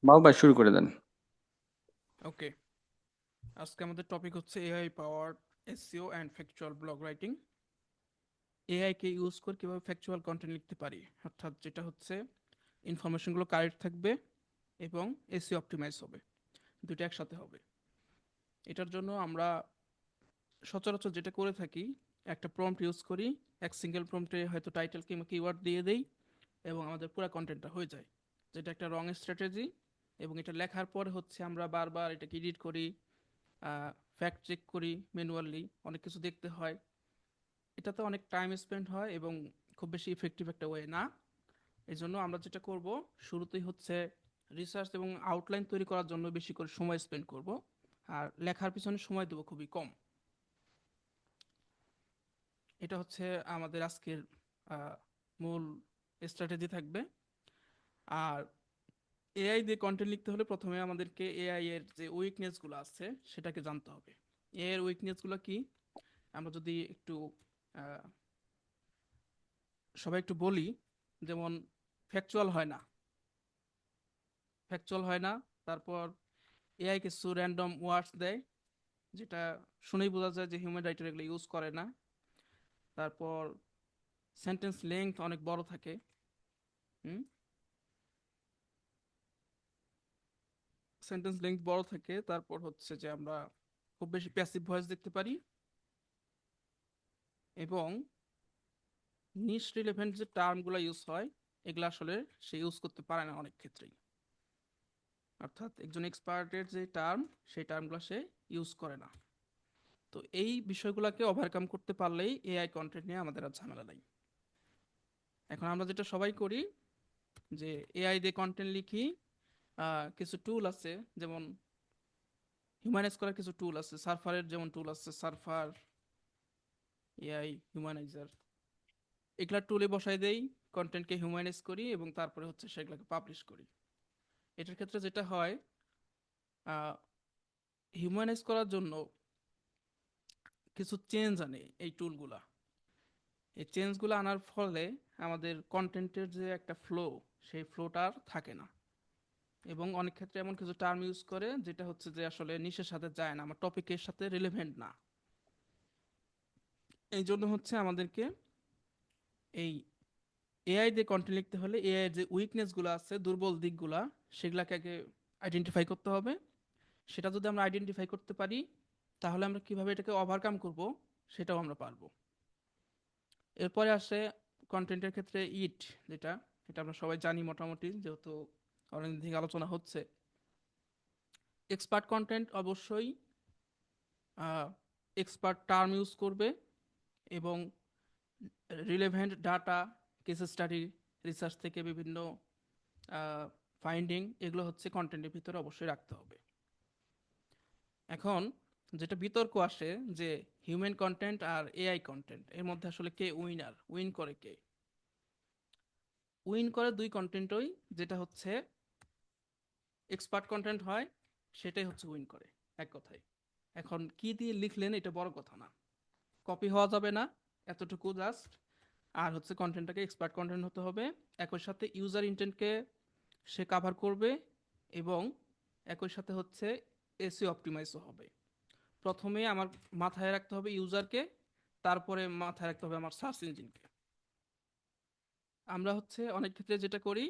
মাও ভাই শুরু করে দেন। ওকে, আজকে আমাদের টপিক হচ্ছে AI power SEO and factual blog writing. AI K use করে কিভাবে ফ্যাকচুয়াল কন্টেন্ট লিখতে পারি, অর্থাৎ যেটা হচ্ছে ইনফরমেশনগুলো কারেক্ট থাকবে এবং এসইও অপটিমাইজ হবে, দুটো একসাথে হবে। এটার জন্য আমরা সচরাচর যেটা করে থাকি, একটা প্রম্পট ইউজ করি, এক সিঙ্গেল প্রম্পটে হয়তো টাইটেল কিংবা কিওয়ার্ড দিয়ে দেই এবং আমাদের পুরো কন্টেন্টটা হয়ে যায়, যেটা একটা রং স্ট্র্যাটেজি। এবং এটা লেখার পরে হচ্ছে আমরা বারবার এটাকে এডিট করি, ফ্যাক্ট চেক করি, ম্যানুয়ালি অনেক কিছু দেখতে হয়। এটাতে অনেক টাইম স্পেন্ড হয় এবং খুব বেশি ইফেক্টিভ একটা ওয়ে না। এই জন্য আমরা যেটা করব, শুরুতেই হচ্ছে রিসার্চ এবং আউটলাইন তৈরি করার জন্য বেশি করে সময় স্পেন্ড করব, আর লেখার পিছনে সময় দেবো খুবই কম। এটা হচ্ছে আমাদের আজকের আহ, মূল স্ট্র্যাটেজি থাকবে। আর এআই দিয়ে কন্টেন্ট লিখতে হলে প্রথমে আমাদেরকে এআই এর যে উইকনেসগুলো আছে সেটাকে জানতে হবে। এআই এর উইকনেসগুলো কি, আমরা যদি একটু আহ, সবাই একটু বলি, যেমন ফ্যাকচুয়াল হয় না, ফ্যাকচুয়াল হয় না। তারপর এআই কিছু র্যান্ডম ওয়ার্ডস দেয়, যেটা শুনেই বোঝা যায় যে হিউম্যান রাইটার এগুলো ইউজ করে না। তারপর সেন্টেন্স লেংথ অনেক বড় থাকে। হুম, সেন্টেন্স লেংথ বড় থাকে। তারপর হচ্ছে যে আমরা খুব বেশি প্যাসিভ ভয়েস দেখতে পারি, এবং নিশ রিলেভেন্ট যে টার্মগুলো ইউজ হয় এগুলো আসলে সে ইউজ করতে পারে না অনেক ক্ষেত্রেই। অর্থাৎ একজন এক্সপার্টের যে টার্ম, সেই টার্মগুলো সে ইউজ করে না। তো এই বিষয়গুলোকে ওভারকাম করতে পারলেই এআই কন্টেন্ট নিয়ে আমাদের আর ঝামেলা নাই। এখন আমরা যেটা সবাই করি, যে এআই দিয়ে কন্টেন্ট লিখি, কিছু টুল আছে, যেমন হিউম্যানাইজ করার কিছু টুল আছে, সার্ফারের যেমন টুল আছে, সার্ফার, এআই হিউম্যানাইজার, এগুলা টুলে বসাই দেই, কন্টেন্টকে হিউম্যানাইজ করি এবং তারপরে হচ্ছে সেগুলোকে পাবলিশ করি। এটার ক্ষেত্রে যেটা হয়, হিউম্যানাইজ করার জন্য কিছু চেঞ্জ আনে এই টুলগুলা। এই চেঞ্জগুলো আনার ফলে আমাদের কন্টেন্টের যে একটা ফ্লো, সেই ফ্লোটা আর থাকে না। এবং অনেক ক্ষেত্রে এমন কিছু টার্ম ইউজ করে যেটা হচ্ছে যে আসলে নিশের সাথে যায় না, আমার টপিকের সাথে রিলেভেন্ট না। এই জন্য হচ্ছে আমাদেরকে এই এআই দিয়ে কন্টেন্ট লিখতে হলে এআই এর যে উইকনেসগুলো আছে, দুর্বল দিকগুলা, সেগুলাকে আগে আইডেন্টিফাই করতে হবে। সেটা যদি আমরা আইডেন্টিফাই করতে পারি, তাহলে আমরা কিভাবে এটাকে ওভারকাম করব সেটাও আমরা পারবো। এরপরে আসে কন্টেন্টের ক্ষেত্রে ইট, যেটা এটা আমরা সবাই জানি মোটামুটি, যেহেতু অনেকদিন থেকে আলোচনা হচ্ছে। এক্সপার্ট কন্টেন্ট অবশ্যই এক্সপার্ট টার্ম ইউজ করবে এবং relevant data, case study, research থেকে বিভিন্ন ফাইন্ডিং, এগুলো হচ্ছে কন্টেন্টের ভিতরে অবশ্যই রাখতে হবে। এখন যেটা বিতর্ক আসে, যে হিউম্যান কন্টেন্ট আর এআই কন্টেন্ট এর মধ্যে আসলে কে উইনার, উইন করে কে? উইন করে দুই কন্টেন্টই, যেটা হচ্ছে এক্সপার্ট কন্টেন্ট হয় সেটাই হচ্ছে উইন করে, এক কথায়। এখন কি দিয়ে লিখলেন এটা বড় কথা না, কপি হওয়া যাবে না, এতটুকু জাস্ট। আর হচ্ছে কন্টেন্টটাকে এক্সপার্ট কন্টেন্ট হতে হবে, একই সাথে ইউজার ইন্টেন্টকে সে কাভার করবে, এবং একই সাথে হচ্ছে এসইও অপটিমাইজও হবে। প্রথমে আমার মাথায় রাখতে হবে ইউজারকে, তারপরে মাথায় রাখতে হবে আমার সার্চ ইঞ্জিনকে। আমরা হচ্ছে অনেক ক্ষেত্রে যেটা করি,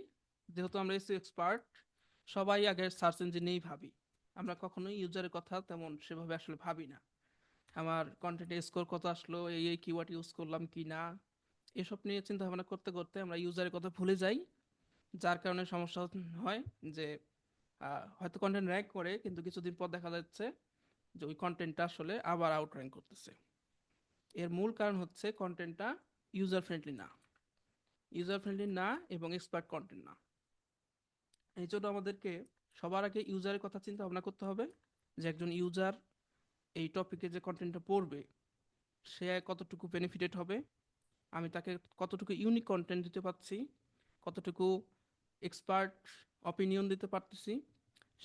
যেহেতু আমরা এসইও এক্সপার্ট, সবাই আগে সার্চ ইঞ্জিন নিয়েই ভাবি, আমরা কখনোই ইউজারের কথা তেমন সেভাবে আসলে ভাবি না। আমার কন্টেন্ট স্কোর কত আসলো, এই এই কিওয়ার্ড ইউজ করলাম কি না, এসব নিয়ে চিন্তা ভাবনা করতে করতে আমরা ইউজারের কথা ভুলে যাই। যার কারণে সমস্যা হয় যে হয়তো কন্টেন্ট র্যাঙ্ক করে, কিন্তু কিছুদিন পর দেখা যাচ্ছে যে ওই কন্টেন্টটা আসলে আবার আউট র্যাঙ্ক করতেছে। এর মূল কারণ হচ্ছে কন্টেন্টটা ইউজার ফ্রেন্ডলি না, ইউজার ফ্রেন্ডলি না এবং এক্সপার্ট কন্টেন্ট না। এই জন্য আমাদেরকে সবার আগে ইউজারের কথা চিন্তা ভাবনা করতে হবে, যে একজন ইউজার এই টপিকে যে কন্টেন্টটা পড়বে, সে কতটুকু বেনিফিটেড হবে, আমি তাকে কতটুকু ইউনিক কন্টেন্ট দিতে পারছি, কতটুকু এক্সপার্ট অপিনিয়ন দিতে পারতেছি,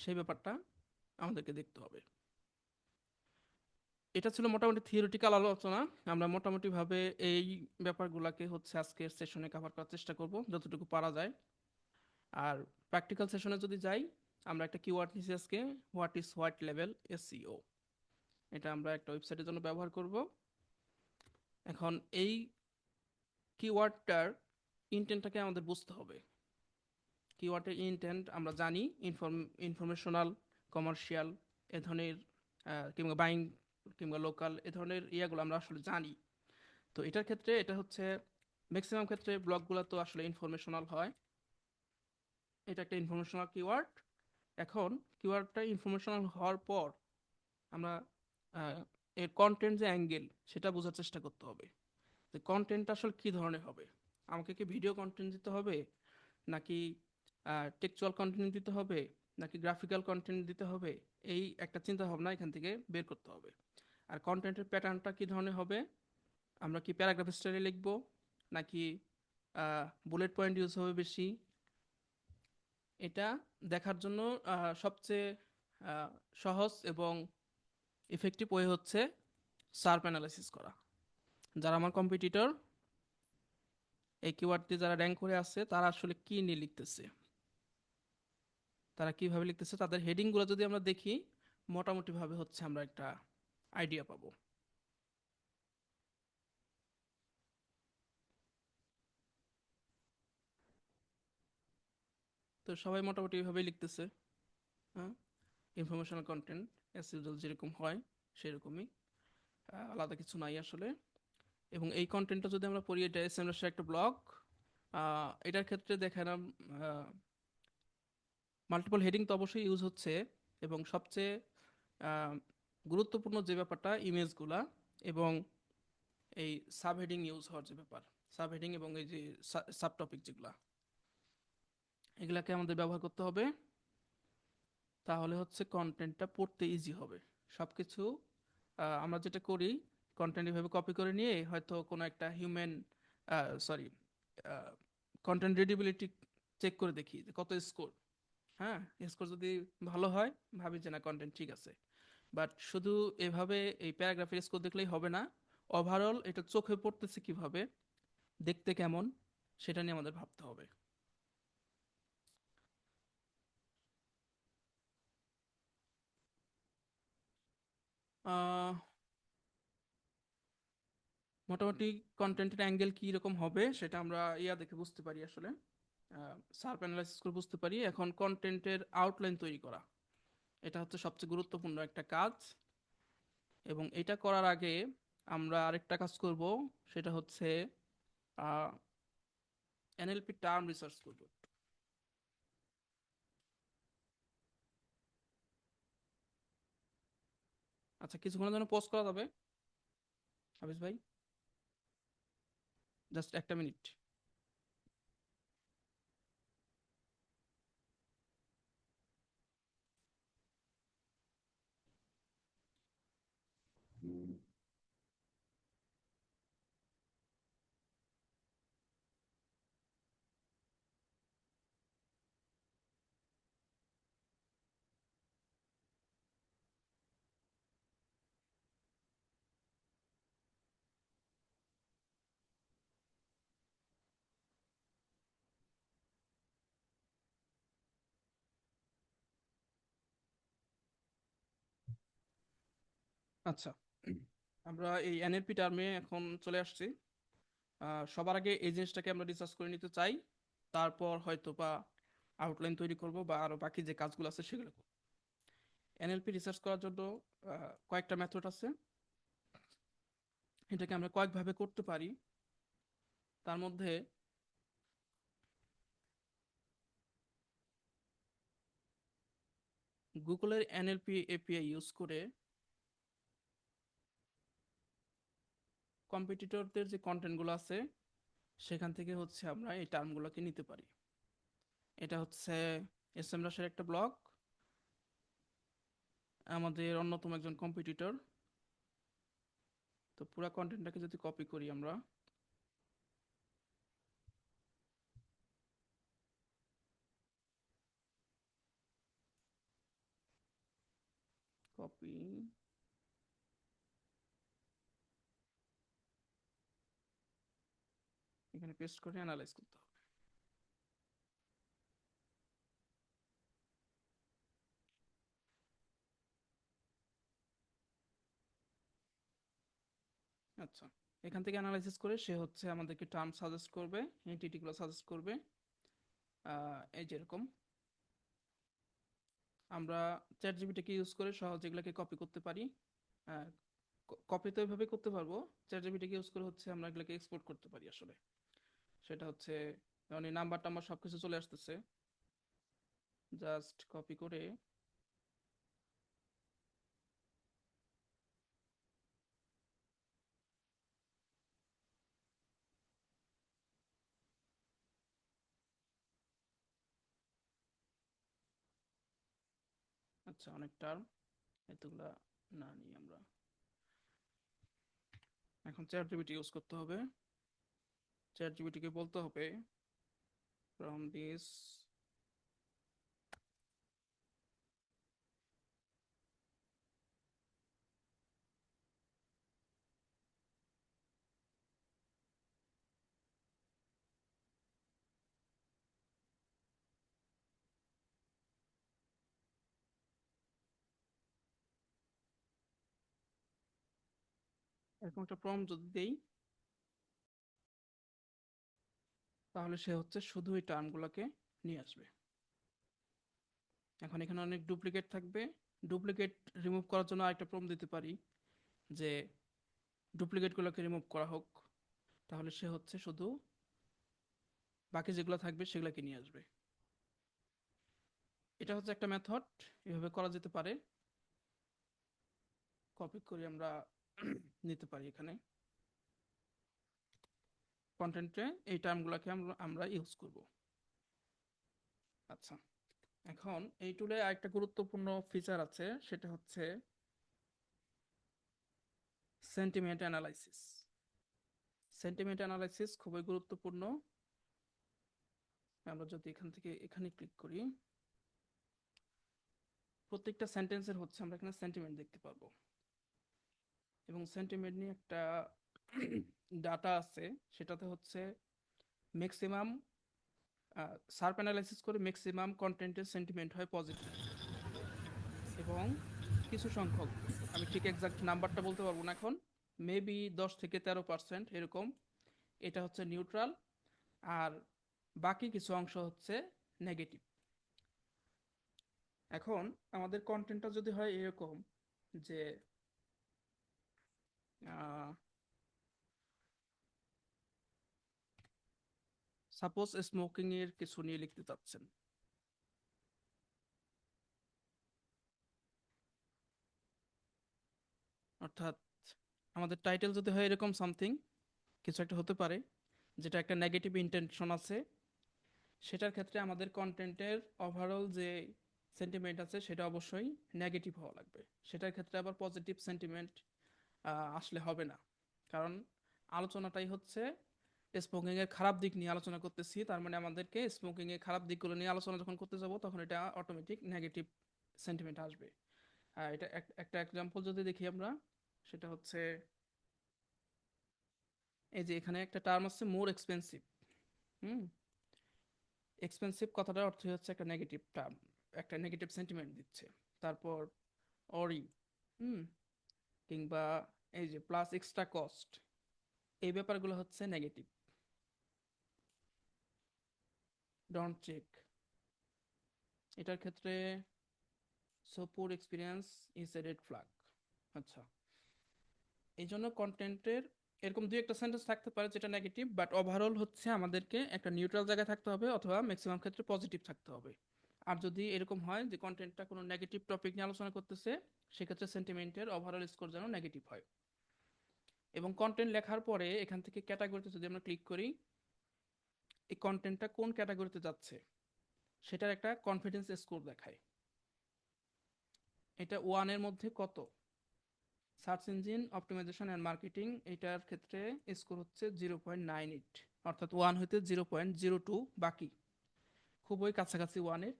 সেই ব্যাপারটা আমাদেরকে দেখতে হবে। এটা ছিল মোটামুটি থিওরিটিক্যাল আলোচনা। আমরা মোটামুটিভাবে এই ব্যাপারগুলোকে হচ্ছে আজকের সেশনে কভার করার চেষ্টা করব যতটুকু পারা যায়। আর প্র্যাকটিক্যাল সেশনে যদি যাই, আমরা একটা কিওয়ার্ড নিচ্ছি আজকে, হোয়াট ইজ হোয়াইট লেভেল এসইও। এটা আমরা একটা ওয়েবসাইটের জন্য ব্যবহার করব। এখন এই কিওয়ার্ডটার ইন্টেন্টটাকে আমাদের বুঝতে হবে। কিওয়ার্ডের ইন্টেন্ট আমরা জানি, ইনফরমেশনাল, কমার্শিয়াল, এ ধরনের কিংবা বাইং কিংবা লোকাল, এ ধরনের ইয়াগুলো আমরা আসলে জানি। তো এটার ক্ষেত্রে এটা হচ্ছে ম্যাক্সিমাম ক্ষেত্রে ব্লগগুলো তো আসলে ইনফরমেশনাল হয়। এটা একটা ইনফরমেশনাল কিওয়ার্ড। এখন কিওয়ার্ডটা ইনফরমেশনাল হওয়ার পর আমরা আহ, এর কন্টেন্ট যে অ্যাঙ্গেল সেটা বোঝার চেষ্টা করতে হবে। যে কন্টেন্টটা আসলে কী ধরনের হবে। আমাকে কি ভিডিও কন্টেন্ট দিতে হবে, নাকি টেক্সচুয়াল কন্টেন্ট দিতে হবে, নাকি গ্রাফিক্যাল কন্টেন্ট দিতে হবে? এই একটা চিন্তা ভাবনা এখান থেকে বের করতে হবে। আর কন্টেন্টের প্যাটার্নটা কী ধরনের হবে, আমরা কি প্যারাগ্রাফ স্টাইলে লিখবো, নাকি বুলেট পয়েন্ট ইউজ হবে বেশি? এটা দেখার জন্য সবচেয়ে আহ, সহজ এবং ইফেক্টিভ ওয়ে হচ্ছে সার্প অ্যানালাইসিস করা। যারা আমার কম্পিটিটর, এই কিওয়ার্ড দিয়ে যারা র্যাঙ্ক করে আছে, তারা আসলে কি নিয়ে লিখতেছে, তারা কিভাবে লিখতেছে, তাদের হেডিংগুলো যদি আমরা দেখি, মোটামুটিভাবে হচ্ছে আমরা একটা আইডিয়া পাবো। তো সবাই মোটামুটি এভাবেই লিখতেছে। হ্যাঁ, ইনফরমেশনাল কন্টেন্ট অ্যাজ ইউজুয়াল যেরকম হয় সেরকমই, আলাদা কিছু নাই আসলে। এবং এই কন্টেন্টটা যদি আমরা পড়ি, এটা এসএমএস একটা ব্লগ। এটার ক্ষেত্রে দেখেন মাল্টিপল হেডিং তো অবশ্যই ইউজ হচ্ছে, এবং সবচেয়ে আহ, গুরুত্বপূর্ণ যে ব্যাপারটা ইমেজগুলা এবং এই সাব হেডিং ইউজ হওয়ার যে ব্যাপার, সাব হেডিং এবং এই যে সাব টপিক যেগুলা, এগুলাকে আমাদের ব্যবহার করতে হবে। তাহলে হচ্ছে কন্টেন্টটা পড়তে ইজি হবে। সবকিছু আমরা যেটা করি, কন্টেন্ট এভাবে কপি করে নিয়ে হয়তো কোনো একটা human, sorry, content readability check করে দেখি যে কত স্কোর। হ্যাঁ, স্কোর যদি ভালো হয়, ভাবি যে না কন্টেন্ট ঠিক আছে। বাট শুধু এভাবে এই প্যারাগ্রাফের স্কোর দেখলেই হবে না। ওভারঅল এটা চোখে পড়তেছে কিভাবে, দেখতে কেমন, সেটা নিয়ে আমাদের ভাবতে হবে। আহ, মোটামুটি কন্টেন্টের অ্যাঙ্গেল কি রকম হবে সেটা আমরা ইয়া দেখে বুঝতে পারি আসলে, সার্প অ্যানালাইসিস করে বুঝতে পারি। এখন কন্টেন্টের আউটলাইন তৈরি করা, এটা হচ্ছে সবচেয়ে গুরুত্বপূর্ণ একটা কাজ। এবং এটা করার আগে আমরা আরেকটা কাজ করব, সেটা হচ্ছে এনএলপি টার্ম রিসার্চ করব। আচ্ছা, কিছুক্ষণের জন্য পোস্ট করা যাবে হাফিজ ভাই? জাস্ট একটা মিনিট। আচ্ছা, আমরা এই এনএলপি টার্মে এখন চলে আসছি। সবার আগে এই জিনিসটাকে আমরা রিসার্চ করে নিতে চাই, তারপর হয়তো বা আউটলাইন তৈরি করব বা আরো বাকি যে কাজগুলো আছে সেগুলো করব। এনএলপি রিসার্চ করার জন্য কয়েকটা মেথড আছে। এটাকে আমরা কয়েকভাবে করতে পারি। তার মধ্যে গুগলের এনএলপি এপিআই ইউজ করে কম্পিটিটরদের যে কন্টেন্টগুলো আছে সেখান থেকে হচ্ছে আমরা এই টার্মগুলোকে নিতে পারি। এটা হচ্ছে এসএমরাশের একটা ব্লগ, আমাদের অন্যতম একজন কম্পিটিটর। তো পুরো কন্টেন্টটাকে যদি কপি করি আমরা, কপি, এখানে পেস্ট করে অ্যানালাইজ করতে হবে। আচ্ছা, এখান থেকে অ্যানালাইসিস করে সে হচ্ছে আমাদেরকে টার্ম সাজেস্ট করবে, এন্টিটিগুলো সাজেস্ট করবে। এই যেরকম আমরা চ্যাট জিপিটিকে ইউজ করে সহজে এগুলোকে কপি করতে পারি। কপি তো এইভাবে করতে পারবো, চ্যাট জিপিটিকে ইউজ করে হচ্ছে আমরা এগুলোকে এক্সপোর্ট করতে পারি আসলে। সেটা হচ্ছে যেমন এই নাম্বার টাম্বার সবকিছু চলে আসতেছে, জাস্ট কপি করে। আচ্ছা, অনেক টার্ম, এতগুলা না নিই আমরা। এখন চ্যাট জিপিটি ইউজ করতে হবে। চ্যাট জিপিটিকে বলতে হবে ফ্রম দিস, এরকম একটা প্রম্পট যদি দেই, তাহলে সে হচ্ছে শুধু এই টার্মগুলোকে নিয়ে আসবে। এখন এখানে অনেক ডুপ্লিকেট থাকবে, ডুপ্লিকেট রিমুভ করার জন্য আরেকটা প্রম্পট দিতে পারি যে ডুপ্লিকেটগুলোকে রিমুভ করা হোক, তাহলে সে হচ্ছে শুধু বাকি যেগুলো থাকবে সেগুলোকে নিয়ে আসবে। এটা হচ্ছে একটা মেথড, এভাবে করা যেতে পারে। কপি করে আমরা নিতে পারি এখানে কন্টেন্টে, এই টার্মগুলোকে আমরা আমরা ইউজ করব। আচ্ছা, এখন এই টুলে আরেকটা গুরুত্বপূর্ণ ফিচার আছে, সেটা হচ্ছে সেন্টিমেন্ট অ্যানালাইসিস। সেন্টিমেন্ট অ্যানালাইসিস খুবই গুরুত্বপূর্ণ। আমরা যদি এখান থেকে এখানে ক্লিক করি, প্রত্যেকটা সেন্টেন্সের হচ্ছে আমরা এখানে সেন্টিমেন্ট দেখতে পাবো, এবং সেন্টিমেন্ট নিয়ে একটা ডাটা আছে, সেটাতে হচ্ছে ম্যাক্সিমাম সার্প অ্যানালাইসিস করে ম্যাক্সিমাম কন্টেন্টের সেন্টিমেন্ট হয় পজিটিভ, এবং কিছু সংখ্যক, আমি ঠিক এক্সাক্ট নাম্বারটা বলতে পারবো না এখন, মেবি 10 থেকে 13% এরকম, এটা হচ্ছে নিউট্রাল। আর বাকি কিছু অংশ হচ্ছে নেগেটিভ। এখন আমাদের কন্টেন্টটা যদি হয় এরকম যে সাপোজ স্মোকিং এর কিছু নিয়ে লিখতে চাচ্ছেন, অর্থাৎ আমাদের টাইটেল যদি হয় এরকম সামথিং কিছু একটা হতে পারে যেটা একটা নেগেটিভ ইন্টেনশন আছে, সেটার ক্ষেত্রে আমাদের কন্টেন্টের ওভারঅল যে সেন্টিমেন্ট আছে সেটা অবশ্যই নেগেটিভ হওয়া লাগবে। সেটার ক্ষেত্রে আবার পজিটিভ সেন্টিমেন্ট আসলে হবে না, কারণ আলোচনাটাই হচ্ছে স্মোকিং এর খারাপ দিক নিয়ে আলোচনা করতেছি, তার মানে আমাদেরকে স্মোকিং এর খারাপ দিকগুলো নিয়ে আলোচনা যখন করতে যাব তখন এটা অটোমেটিক নেগেটিভ সেন্টিমেন্ট আসবে। এটা একটা এক্সাম্পল যদি দেখি আমরা, সেটা হচ্ছে এই যে এখানে একটা টার্ম আছে মোর এক্সপেন্সিভ। হুম, এক্সপেন্সিভ কথাটার অর্থ হচ্ছে একটা নেগেটিভ টার্ম, একটা নেগেটিভ সেন্টিমেন্ট দিচ্ছে। তারপর অরি, হুম, কিংবা এই যে প্লাস এক্সট্রা কস্ট, এই ব্যাপারগুলো হচ্ছে নেগেটিভ। ডোন্ট চেক, এটার ক্ষেত্রে সো পুর experience is a red flag. আচ্ছা, এই জন্য কন্টেন্টের এরকম দুই একটা সেন্টেন্স থাকতে পারে যেটা নেগেটিভ, বাট ওভারঅল হচ্ছে আমাদেরকে একটা নিউট্রাল জায়গায় থাকতে হবে, অথবা ম্যাক্সিমাম ক্ষেত্রে পজিটিভ থাকতে হবে। আর যদি এরকম হয় যে কন্টেন্টটা কোনো নেগেটিভ টপিক নিয়ে আলোচনা করতেছে, সেক্ষেত্রে সেন্টিমেন্টের ওভারঅল স্কোর যেন নেগেটিভ হয়। এবং কন্টেন্ট লেখার পরে এখান থেকে ক্যাটাগরিতে যদি আমরা ক্লিক করি, এই কন্টেন্টটা কোন ক্যাটাগরিতে যাচ্ছে সেটার একটা কনফিডেন্স স্কোর দেখায়। এটা ওয়ানের মধ্যে কত, search engine optimisation and marketing, এটার ক্ষেত্রে স্কোর হচ্ছে 0.98, অর্থাৎ ওয়ান হইতে 0.02 বাকি, খুবই কাছাকাছি ওয়ানের।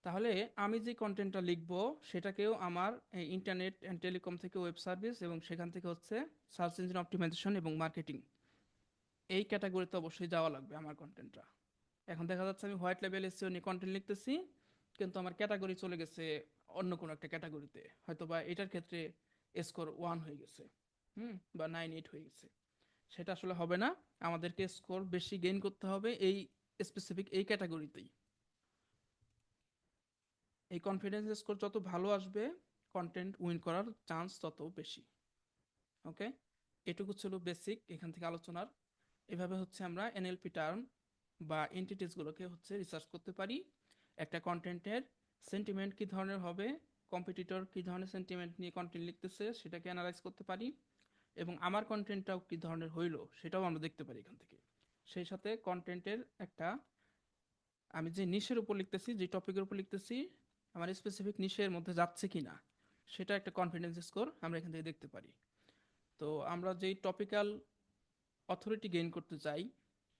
তাহলে আমি যে কন্টেন্টটা লিখবো সেটাকেও আমার ইন্টারনেট অ্যান্ড টেলিকম থেকে ওয়েব সার্ভিস, এবং সেখান থেকে হচ্ছে সার্চ ইঞ্জিন অপটিমাইজেশন এবং মার্কেটিং, এই ক্যাটাগরিতে অবশ্যই যাওয়া লাগবে আমার কন্টেন্টটা। এখন দেখা যাচ্ছে আমি হোয়াইট লেভেল এসইও নিয়ে কন্টেন্ট লিখতেছি, কিন্তু আমার ক্যাটাগরি চলে গেছে অন্য কোনো একটা ক্যাটাগরিতে, হয়তো বা এটার ক্ষেত্রে স্কোর 1 হয়ে গেছে, বা 9-8 হয়ে গেছে। সেটা আসলে হবে না। আমাদেরকে স্কোর বেশি গেইন করতে হবে এই স্পেসিফিক এই ক্যাটাগরিতেই। এই কনফিডেন্স স্কোর যত ভালো আসবে, কন্টেন্ট উইন করার চান্স তত বেশি। ওকে, এটুকু ছিল বেসিক এখান থেকে আলোচনার। এভাবে হচ্ছে আমরা এনএলপি টার্ম বা এন্টিটিস গুলোকে হচ্ছে রিসার্চ করতে পারি। একটা কন্টেন্টের সেন্টিমেন্ট কি ধরনের হবে, কম্পিটিটর কি ধরনের সেন্টিমেন্ট নিয়ে কন্টেন্ট লিখতেছে সেটাকে অ্যানালাইজ করতে পারি, এবং আমার কন্টেন্টটাও কি ধরনের হইলো সেটাও আমরা দেখতে পারি এখান থেকে। সেই সাথে কন্টেন্টের একটা, আমি যে নিশের উপর লিখতেছি, যে টপিকের উপর লিখতেছি, আমার স্পেসিফিক নিশের মধ্যে যাচ্ছে কিনা, সেটা একটা কনফিডেন্স স্কোর আমরা এখান থেকে দেখতে পারি। তো আমরা যেই টপিক্যাল অথরিটি গেইন করতে চাই,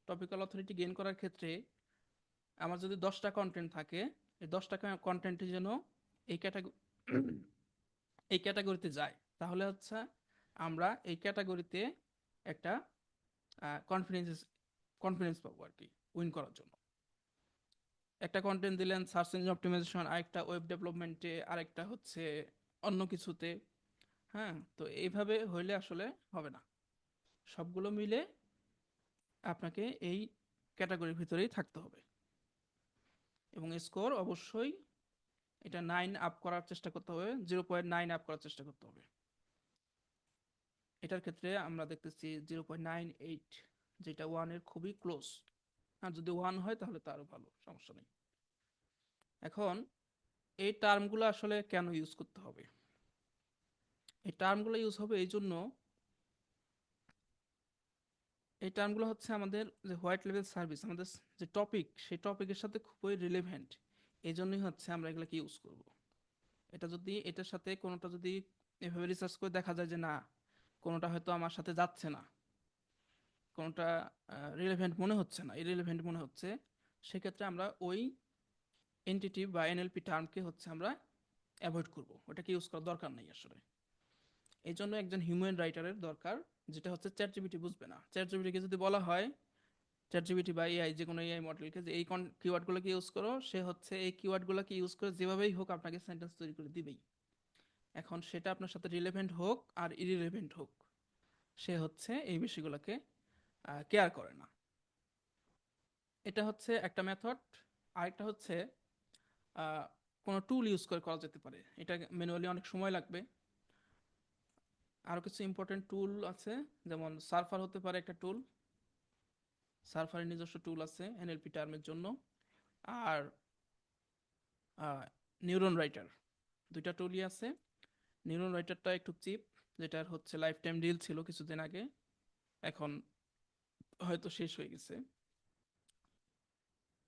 টপিক্যাল অথরিটি গেইন করার ক্ষেত্রে আমার যদি 10টা কন্টেন্ট থাকে, এই 10টা কন্টেন্টে যেন এই ক্যাটাগরি এই ক্যাটাগরিতে যায়, তাহলে হচ্ছে আমরা এই ক্যাটাগরিতে একটা কনফিডেন্স কনফিডেন্স পাবো আর কি, উইন করার জন্য। একটা কন্টেন্ট দিলেন সার্চ ইঞ্জিন অপটিমাইজেশন, আরেকটা ওয়েব ডেভেলপমেন্টে, আরেকটা হচ্ছে অন্য কিছুতে। হ্যাঁ, তো এইভাবে হইলে আসলে হবে না। সবগুলো মিলে আপনাকে এই ক্যাটাগরির ভিতরেই থাকতে হবে, এবং স্কোর অবশ্যই এটা 9 আপ করার চেষ্টা করতে হবে, 0.9 আপ করার চেষ্টা করতে হবে। এটার ক্ষেত্রে আমরা দেখতেছি 0.98, যেটা 1-এর খুবই ক্লোজ। আর যদি 1 হয় তাহলে তো আরো ভালো, সমস্যা নেই। এখন এই টার্মগুলো আসলে কেন ইউজ করতে হবে? এই টার্মগুলো ইউজ হবে এই জন্য, এই টার্মগুলো হচ্ছে আমাদের যে হোয়াইট লেভেল সার্ভিস, আমাদের যে টপিক, সেই টপিকের সাথে খুবই রিলেভেন্ট। এই জন্যই হচ্ছে আমরা এগুলোকে ইউজ করব। এটা যদি এটার সাথে কোনোটা যদি এভাবে রিসার্চ করে দেখা যায় যে না, কোনোটা হয়তো আমার সাথে যাচ্ছে না, কোনোটা রিলেভেন্ট মনে হচ্ছে না, ইরিলেভেন্ট মনে হচ্ছে, সেক্ষেত্রে আমরা ওই এনটিটি বা এনএলপি টার্মকে হচ্ছে আমরা অ্যাভয়েড করব, ওটাকে ইউজ করার দরকার নেই আসলে। এই জন্য একজন হিউম্যান রাইটারের দরকার, যেটা হচ্ছে চ্যাট জিপিটি বুঝবে না। চ্যাট জিপিটিকে যদি বলা হয়, চ্যাট জিপিটি বা এআই, যে কোনো এআই মডেলকে, যে এই কিওয়ার্ডগুলোকে ইউজ করো, সে হচ্ছে এই কিওয়ার্ডগুলোকে ইউজ করে যেভাবেই হোক আপনাকে সেন্টেন্স তৈরি করে দিবেই। এখন সেটা আপনার সাথে রিলেভেন্ট হোক আর ইরিলেভেন্ট হোক, সে হচ্ছে এই বিষয়গুলোকে কেয়ার করে না। এটা হচ্ছে একটা মেথড। আরেকটা হচ্ছে আহ, কোনো টুল ইউজ করে করা যেতে পারে, এটা ম্যানুয়ালি অনেক সময় লাগবে। আরও কিছু ইম্পর্টেন্ট টুল আছে, যেমন সার্ফার হতে পারে একটা টুল। সার্ফারের নিজস্ব টুল আছে এনএলপি টার্মের জন্য। আর নিউরন রাইটার, দুইটা টুলই আছে। নিউরন রাইটারটা একটু চিপ, যেটার হচ্ছে লাইফ টাইম ডিল ছিল কিছুদিন আগে, এখন হয়তো শেষ হয়ে গেছে।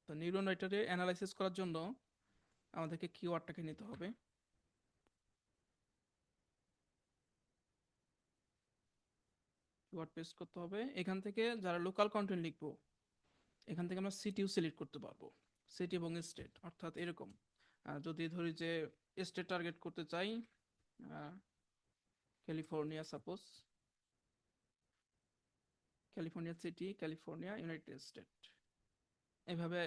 তো নিউরন রাইটারে অ্যানালাইসিস করার জন্য আমাদেরকে কিওয়ার্ডটাকে নিতে হবে। কিওয়ার্ড পেস্ট করতে হবে। এখান থেকে যারা লোকাল কন্টেন্ট লিখবো, এখান থেকে আমরা সিটিও সিলেক্ট করতে পারবো, সিটি এবং স্টেট, অর্থাৎ এরকম যদি ধরি যে স্টেট টার্গেট করতে চাই, California suppose, California city, California, United state, এভাবে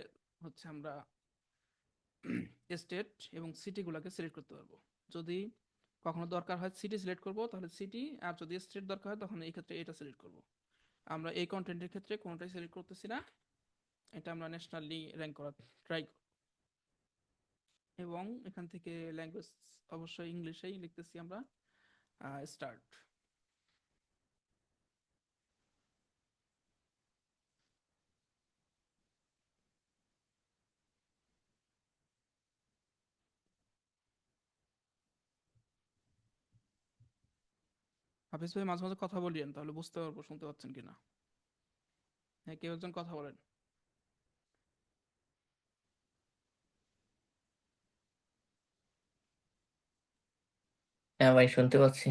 হচ্ছে আমরা স্টেট এবং সিটিগুলোকে সিলেক্ট করতে পারবো। যদি কখনো দরকার হয় সিটি সিলেক্ট করব, তাহলে সিটি, আর যদি স্টেট দরকার হয় তখন এই ক্ষেত্রে এটা সিলেক্ট করব। আমরা এই কন্টেন্টের ক্ষেত্রে কোনোটাই সিলেক্ট করতেছি না, এটা আমরা ন্যাশনালি র্যাঙ্ক করার ট্রাই। এবং এখান থেকে ল্যাঙ্গুয়েজ অবশ্যই ইংলিশেই লিখতেছি আমরা, স্টার্ট। হাফিজ ভাই মাঝে মাঝে কথা বলিয়েন, তাহলে বুঝতে পারবো শুনতে পাচ্ছেন কিনা। হ্যাঁ, কেউ একজন কথা বলেন। হ্যাঁ ভাই, শুনতে পাচ্ছি।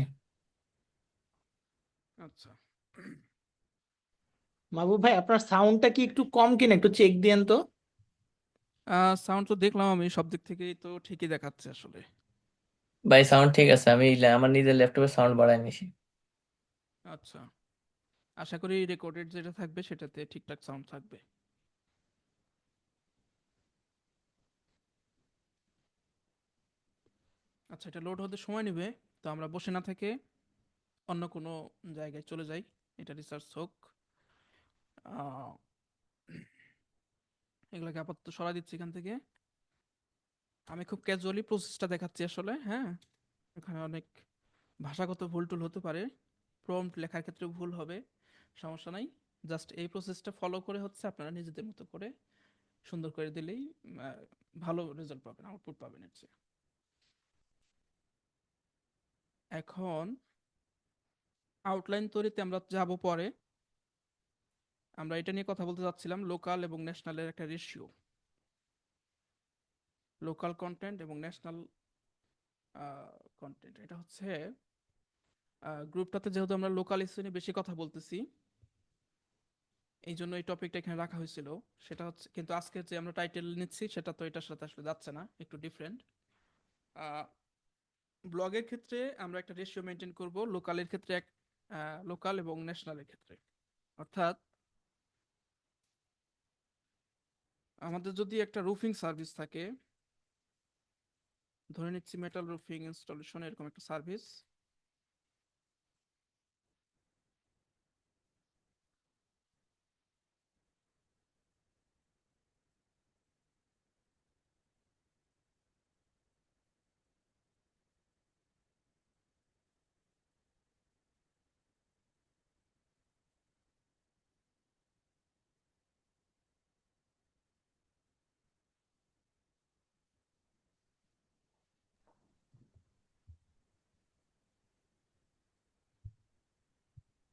আচ্ছা, মাহবুব ভাই, আপনার সাউন্ডটা কি একটু কম কিনা একটু চেক দিয়েন তো। সাউন্ড তো দেখলাম আমি সব দিক থেকেই তো ঠিকই দেখাচ্ছে আসলে। ভাই সাউন্ড ঠিক আছে, আমি আমার নিজের ল্যাপটপে সাউন্ড বাড়াই নিছি। আচ্ছা, আশা করি রেকর্ডেড যেটা থাকবে সেটাতে ঠিকঠাক সাউন্ড থাকবে। আচ্ছা, এটা লোড হতে সময় নেবে। তো আমরা বসে না থেকে অন্য কোনো জায়গায় চলে যাই, এটা রিসার্চ হোক। আহ, এগুলোকে আপাতত সরাই দিচ্ছি এখান থেকে। আমি খুব ক্যাজুয়ালি প্রসেসটা দেখাচ্ছি আসলে, হ্যাঁ। এখানে অনেক ভাষাগত ভুল টুল হতে পারে, প্রম্পট লেখার ক্ষেত্রে ভুল হবে, সমস্যা নাই। জাস্ট এই প্রসেসটা ফলো করে হচ্ছে আপনারা নিজেদের মতো করে সুন্দর করে দিলেই ভালো রেজাল্ট পাবেন, আউটপুট পাবেন এর চেয়ে। এখন আউটলাইন তৈরিতে আমরা যাব পরে। আমরা এটা নিয়ে কথা বলতে যাচ্ছিলাম, লোকাল এবং ন্যাশনালের একটা রেশিও, লোকাল কন্টেন্ট এবং ন্যাশনাল কন্টেন্ট। এটা হচ্ছে গ্রুপটাতে যেহেতু আমরা লোকাল ইস্যু নিয়ে বেশি কথা বলতেছি, এই জন্য এই টপিকটা এখানে রাখা হয়েছিল। সেটা হচ্ছে, কিন্তু আজকে যে আমরা টাইটেল নিচ্ছি সেটা তো এটার সাথে আসলে যাচ্ছে না, একটু ডিফারেন্ট। ব্লগের ক্ষেত্রে আমরা একটা রেশিও মেনটেন করব, লোকালের ক্ষেত্রে এক, লোকাল এবং ন্যাশনালের ক্ষেত্রে। অর্থাৎ আমাদের যদি একটা রুফিং সার্ভিস থাকে, ধরে নিচ্ছি মেটাল রুফিং ইনস্টলেশন এরকম একটা সার্ভিস।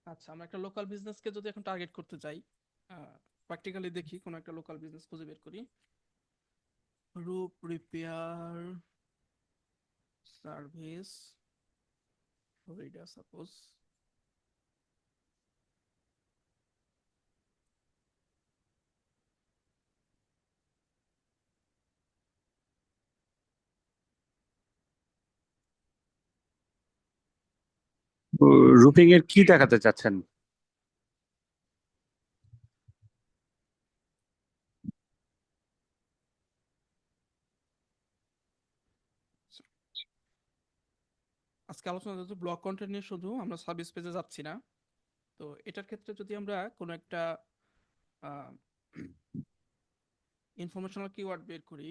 আচ্ছা, আমরা একটা লোকাল বিজনেসকে যদি এখন টার্গেট করতে যাই, প্র্যাকটিক্যালি দেখি কোনো একটা লোকাল বিজনেস খুঁজে বের করি। Roof repair service, Florida suppose. Roofing এর কি দেখাতে চাচ্ছেন? আজকে আলোচনা যেহেতু ব্লগ কন্টেন্ট নিয়ে, শুধু আমরা সার্ভিস পেজে যাচ্ছি না। তো এটার ক্ষেত্রে যদি আমরা কোনো একটা ইনফরমেশনাল কিওয়ার্ড বের করি,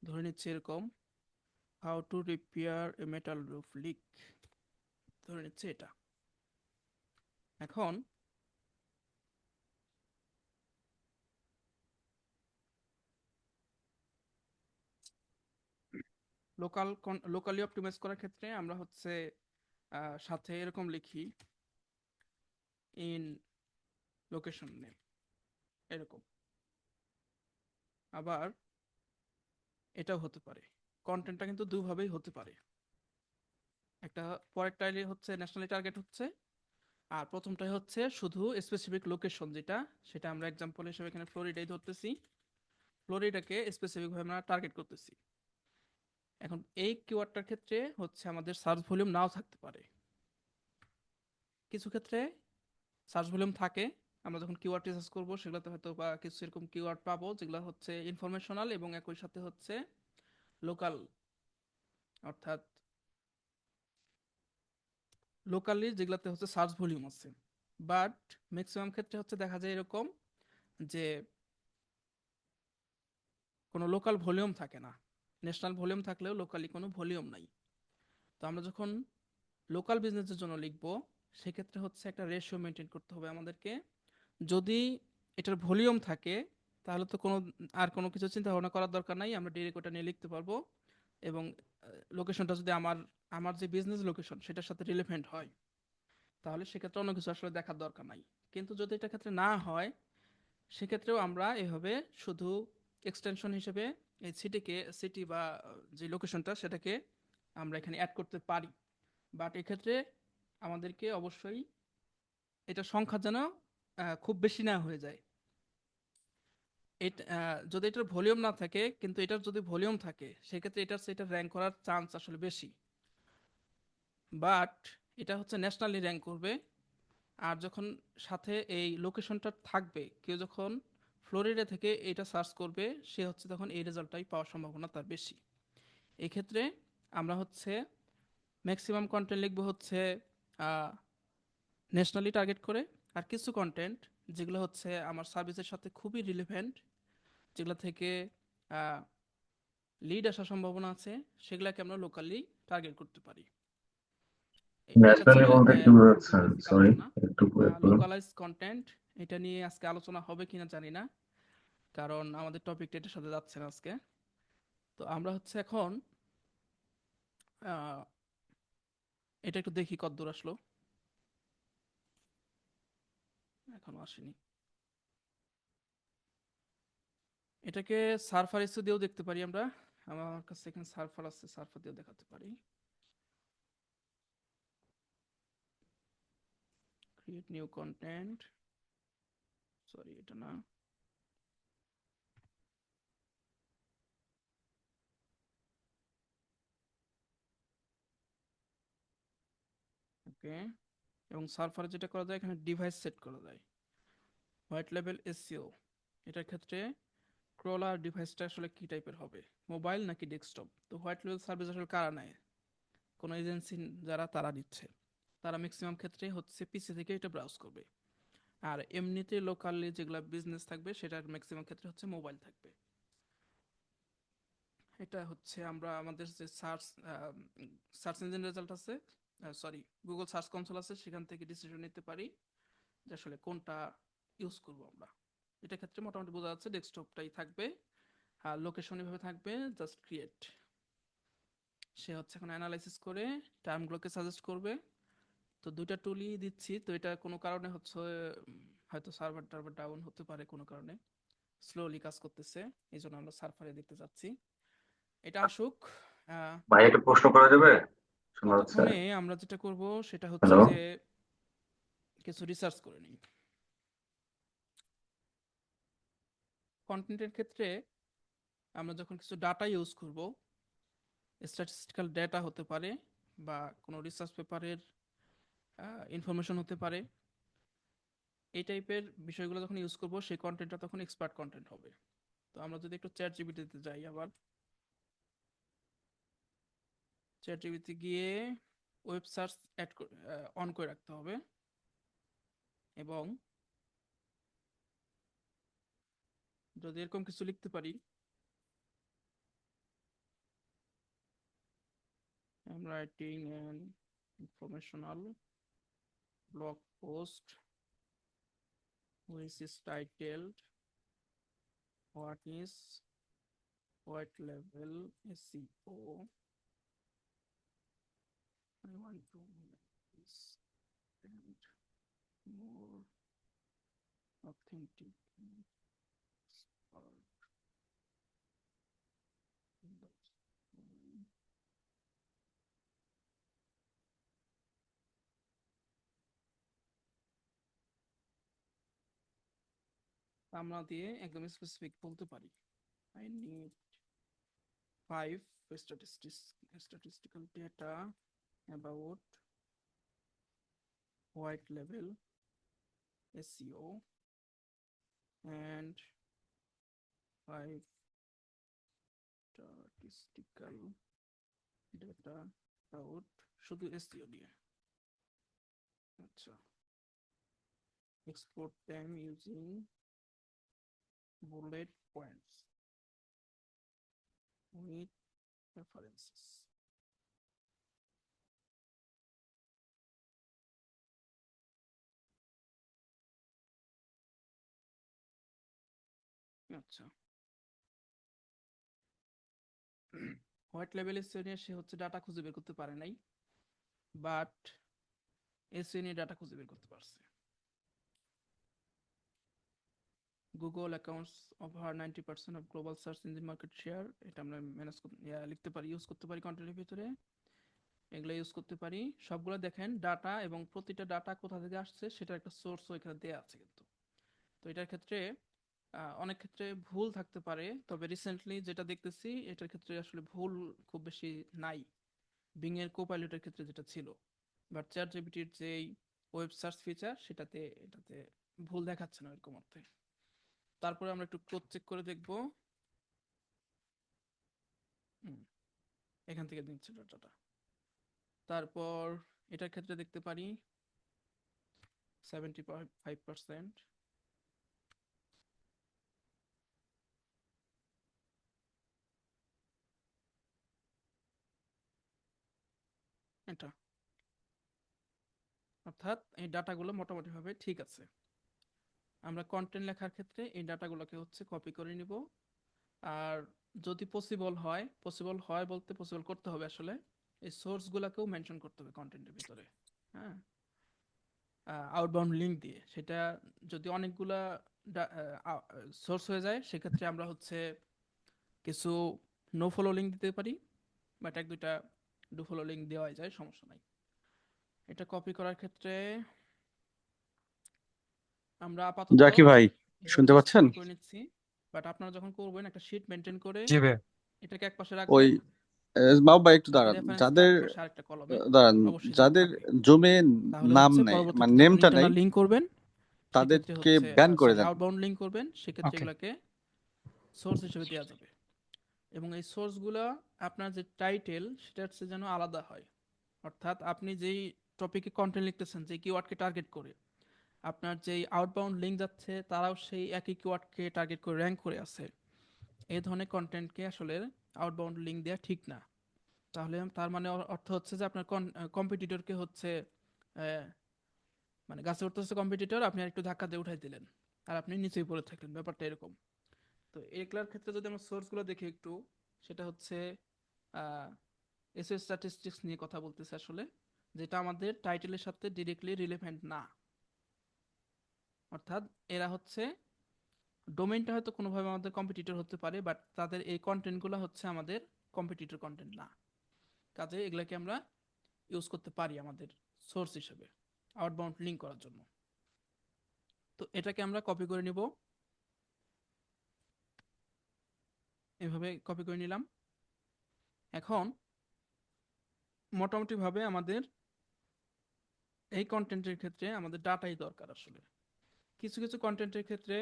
ধরে নিচ্ছি এরকম, how to repair a metal roof leak, ধরে নিচ্ছি এটা। এখন লোকালি অপটিমাইজ করার ক্ষেত্রে আমরা হচ্ছে সাথে এরকম লিখি, ইন লোকেশন নেম, এরকম। আবার এটাও হতে পারে, কন্টেন্টটা কিন্তু দুভাবেই হতে পারে। একটা পরের টাইলে হচ্ছে ন্যাশনালি টার্গেট হচ্ছে, আর প্রথমটাই হচ্ছে শুধু স্পেসিফিক লোকেশন, যেটা সেটা আমরা এক্সাম্পল হিসেবে এখানে ফ্লোরিডাই ধরতেছি। ফ্লোরিডাকে স্পেসিফিক ভাবে আমরা টার্গেট করতেছি। এখন এই কিওয়ার্ডটার ক্ষেত্রে হচ্ছে আমাদের সার্চ ভলিউম নাও থাকতে পারে, কিছু ক্ষেত্রে সার্চ ভলিউম থাকে। আমরা যখন কিওয়ার্ড রিসার্চ করবো সেগুলোতে হয়তো বা কিছু এরকম কিওয়ার্ড পাবো যেগুলো হচ্ছে ইনফরমেশনাল এবং একই সাথে হচ্ছে লোকাল, অর্থাৎ লোকালি যেগুলোতে হচ্ছে সার্চ ভলিউম আছে। বাট ম্যাক্সিমাম ক্ষেত্রে হচ্ছে দেখা যায় এরকম যে কোনো লোকাল ভলিউম থাকে না, ন্যাশনাল ভলিউম থাকলেও লোকালি কোনো ভলিউম নাই। তো আমরা যখন লোকাল বিজনেসের জন্য লিখবো, সেক্ষেত্রে হচ্ছে একটা রেশিও মেনটেন করতে হবে আমাদেরকে। যদি এটার ভলিউম থাকে তাহলে তো আর কোনো কিছু চিন্তা ভাবনা করার দরকার নাই, আমরা ডিরেক্ট ওটা নিয়ে লিখতে পারবো। এবং লোকেশনটা যদি আমার আমার যে বিজনেস লোকেশন সেটার সাথে রিলেভেন্ট হয়, তাহলে সেক্ষেত্রে অন্য কিছু আসলে দেখার দরকার নাই। কিন্তু যদি এটার ক্ষেত্রে না হয়, সেক্ষেত্রেও আমরা এভাবে শুধু এক্সটেনশন হিসেবে এই সিটি বা যে লোকেশনটা সেটাকে আমরা এখানে অ্যাড করতে পারি। বাট এক্ষেত্রে আমাদেরকে অবশ্যই এটা সংখ্যা যেন খুব বেশি না হয়ে যায়। এটা যদি এটার ভলিউম না থাকে কিন্তু এটার যদি ভলিউম থাকে, সেক্ষেত্রে এটার র্যাঙ্ক করার চান্স আসলে বেশি। বাট এটা হচ্ছে ন্যাশনালি র্যাঙ্ক করবে। আর যখন সাথে এই লোকেশনটা থাকবে, কেউ যখন ফ্লোরিডা থেকে এটা সার্চ করবে, সে হচ্ছে তখন এই রেজাল্টটাই পাওয়ার সম্ভাবনা তার বেশি। এই ক্ষেত্রে আমরা হচ্ছে ম্যাক্সিমাম কন্টেন্ট লিখবো হচ্ছে ন্যাশনালি টার্গেট করে, আর কিছু কন্টেন্ট যেগুলো হচ্ছে আমার সার্ভিসের সাথে খুবই রিলেভেন্ট, যেগুলো থেকে লিড আসার সম্ভাবনা আছে, সেগুলোকে আমরা লোকালি টার্গেট করতে পারি। এটা ছিল ন্যাশনালি বলতে কি একদম বোঝাচ্ছেন? বেসিক সরি, আলোচনা। একটু বলুন। লোকালাইজ কন্টেন্ট, এটা নিয়ে আজকে আলোচনা হবে কিনা জানি না, কারণ আমাদের টপিকটা এটার সাথে যাচ্ছে না আজকে। তো আমরা হচ্ছে এখন আহ, এটা একটু দেখি কতদূর আসলো, এখনো আসেনি। এটাকে সার্ফার এসে দিয়েও দেখতে পারি আমরা, আমার কাছে এখানে সার্ফার আছে, সার্ফার দিয়েও দেখাতে পারি। ক্রিয়েট নিউ কন্টেন্ট, সরি এটা না, ওকে। এবং সার্ফারে যেটা করা যায়, এখানে ডিভাইস সেট করা যায়, হোয়াইট লেভেল এসইও। এটার ক্ষেত্রে ক্রলার ডিভাইসটা আসলে কি টাইপের হবে, মোবাইল নাকি ডেস্কটপ। তো হোয়াইট লেভেল সার্ভিস আসলে কারা নেয়, কোনো এজেন্সি যারা তারা দিচ্ছে, তারা ম্যাক্সিমাম ক্ষেত্রে হচ্ছে পিসি থেকে এটা ব্রাউজ করবে। আর এমনিতে লোকালি যেগুলো বিজনেস থাকবে, সেটার ম্যাক্সিমাম ক্ষেত্রে হচ্ছে মোবাইল থাকবে। এটা হচ্ছে আমরা আমাদের যে সার্চ ইঞ্জিন রেজাল্ট আছে, সরি গুগল সার্চ কনসোল আছে, সেখান থেকে ডিসিশন নিতে পারি যে আসলে কোনটা ইউজ করব আমরা। এটা ক্ষেত্রে মোটামুটি বোঝা যাচ্ছে ডেস্কটপটাই থাকবে, আর লোকেশন এভাবে থাকবে জাস্ট ক্রিয়েট। সে হচ্ছে এখন অ্যানালাইসিস করে টার্মগুলোকে সাজেস্ট করবে। তো দুইটা টুলই দিচ্ছি, তো এটা কোনো কারণে হচ্ছে হয়তো সার্ভার টার্ভার ডাউন হতে পারে, কোনো কারণে স্লোলি কাজ করতেছে, এই জন্য আমরা সার্ভারে দেখতে যাচ্ছি। এটা আসুক। আহ, ভাই, একটা প্রশ্ন করা যাবে? শোনা যাচ্ছে? ততক্ষণে আমরা যেটা করব সেটা হচ্ছে হ্যালো। যে কিছু রিসার্চ করে নিই। কন্টেন্টের ক্ষেত্রে আমরা যখন কিছু ডাটা ইউজ করব, স্ট্যাটিস্টিক্যাল ডেটা হতে পারে বা কোনো রিসার্চ পেপারের ইনফরমেশন হতে পারে, এই টাইপের বিষয়গুলো যখন ইউজ করব, সেই কন্টেন্টটা তখন এক্সপার্ট কন্টেন্ট হবে। তো আমরা যদি একটু চ্যাট জিপিটিতে যাই, আবার চ্যাট জিপিটি গিয়ে ওয়েব সার্চ অন করে রাখতে হবে, এবং যদি এরকম কিছু লিখতে পারি, I'm writing an informational blog post which is titled what is white level SEO. I want to make this and more authentic and expert in the story. আমরা দিয়ে একদম স্পেসিফিক বলতে পারি, I need 5 statistical data about white level SEO and 5 statistical data about শুধু SEO দিয়ে। আচ্ছা, export them using bullet points with references. আচ্ছা, white লেভেল এসইও নিয়ে সে হচ্ছে ডাটা খুঁজে বের করতে পারে নাই, বাট এসইও নিয়ে ডাটা খুঁজে বের করতে পারছে। Google accounts over 90% of global search engine market share, এটা আমরা ম্যানেজ লিখতে পারি, ইউজ করতে পারি কন্টেন্টের ভিতরে, এগুলো ইউজ করতে পারি। সবগুলো দেখেন ডাটা, এবং প্রতিটা ডাটা কোথা থেকে আসছে সেটার একটা সোর্সও এখানে দেওয়া আছে কিন্তু। তো এটার ক্ষেত্রে অনেক ক্ষেত্রে ভুল থাকতে পারে, তবে রিসেন্টলি যেটা দেখতেছি এটার ক্ষেত্রে আসলে ভুল খুব বেশি নাই, বিং এর কোপাইলটের ক্ষেত্রে যেটা ছিল। বাট চ্যাট জিপিটির যে ওয়েব সার্চ ফিচার, এটাতে ভুল দেখাচ্ছে না এরকম অর্থে। তারপরে আমরা একটু ক্রস চেক করে দেখব। হুম, এখান থেকে দিচ্ছে ডাটাটা। তারপর এটার ক্ষেত্রে দেখতে পারি 75%। এটা অর্থাৎ এই ডাটাগুলো মোটামুটি ভাবে ঠিক আছে। আমরা কন্টেন্ট লেখার ক্ষেত্রে এই ডাটাগুলোকে হচ্ছে কপি করে নিব। আর যদি পসিবল হয় বলতে পসিবল করতে হবে আসলে, এই সোর্সগুলোকেও মেনশন করতে হবে কন্টেন্টের ভিতরে। হ্যাঁ, আউটবাউন্ড লিঙ্ক দিয়ে। সেটা যদি অনেকগুলা সোর্স হয়ে যায় সেক্ষেত্রে আমরা হচ্ছে কিছু নো ফলো লিঙ্ক দিতে পারি, বাট এক দুইটা ডু ফলো লিঙ্ক দেওয়া যায়, সমস্যা নাই। এটা কপি করার ক্ষেত্রে আমরা আপাতত জাকি ভাই, শুনতে জাস্ট পাচ্ছেন? কপি করে নিচ্ছি। বাট আপনারা যখন করবেন একটা শিট মেনটেন করে জি ভাই। এটাকে এক পাশে ওই রাখবেন, মাহবুব ভাই একটু এই দাঁড়ান, রেফারেন্সটা যাদের এক পাশে আরেকটা কলমে দাঁড়ান, অবশ্যই যেন যাদের থাকে। জমে তাহলে নাম হচ্ছে নেই, মানে পরবর্তীতে যখন নেমটা নেই, ইন্টারনাল লিঙ্ক করবেন সেক্ষেত্রে তাদেরকে হচ্ছে ব্যান করে দেন। আউটবাউন্ড লিঙ্ক করবেন সেক্ষেত্রে ওকে। এগুলাকে সোর্স হিসেবে দেওয়া যাবে। এবং এই সোর্সগুলো আপনার যে টাইটেল সেটা হচ্ছে যেন আলাদা হয়। অর্থাৎ আপনি যেই টপিকে কন্টেন্ট লিখতেছেন, যে কিওয়ার্ডকে টার্গেট করে, আপনার যেই আউটবাউন্ড লিঙ্ক যাচ্ছে তারাও সেই একই কিওয়ার্ডকে টার্গেট করে র্যাঙ্ক করে আছে। এই ধরনের কন্টেন্টকে আসলে আউটবাউন্ড লিঙ্ক দেওয়া ঠিক না। তাহলে তার মানে অর্থ হচ্ছে যে আপনার কম্পিটিটরকে হচ্ছে আহ, মানে গাছে উঠতেছে কম্পিটিটর, আপনি আর একটু ধাক্কা দিয়ে উঠাই দিলেন আর আপনি নিচেই পড়ে থাকলেন, ব্যাপারটা এরকম। তো এগুলার ক্ষেত্রে যদি আমরা সোর্সগুলো দেখি একটু, সেটা হচ্ছে এসএস স্ট্যাটিস্টিক্স নিয়ে কথা বলতেছে আসলে, যেটা আমাদের টাইটেলের সাথে ডিরেক্টলি রিলেভেন্ট না। অর্থাৎ এরা হচ্ছে ডোমেইনটা হয়তো কোনোভাবে আমাদের কম্পিটিটর হতে পারে, বাট তাদের এই কন্টেন্টগুলো হচ্ছে আমাদের কম্পিটিটর কন্টেন্ট না। কাজে এগুলাকে আমরা ইউজ করতে পারি আমাদের সোর্স হিসেবে আউটবাউন্ড লিঙ্ক করার জন্য। তো এটাকে আমরা কপি করে নিব, এভাবে কপি করে নিলাম। এখন মোটামুটি ভাবে আমাদের এই কন্টেন্টের ক্ষেত্রে আমাদের ডাটাই দরকার আসলে। কিছু কিছু কন্টেন্টের ক্ষেত্রে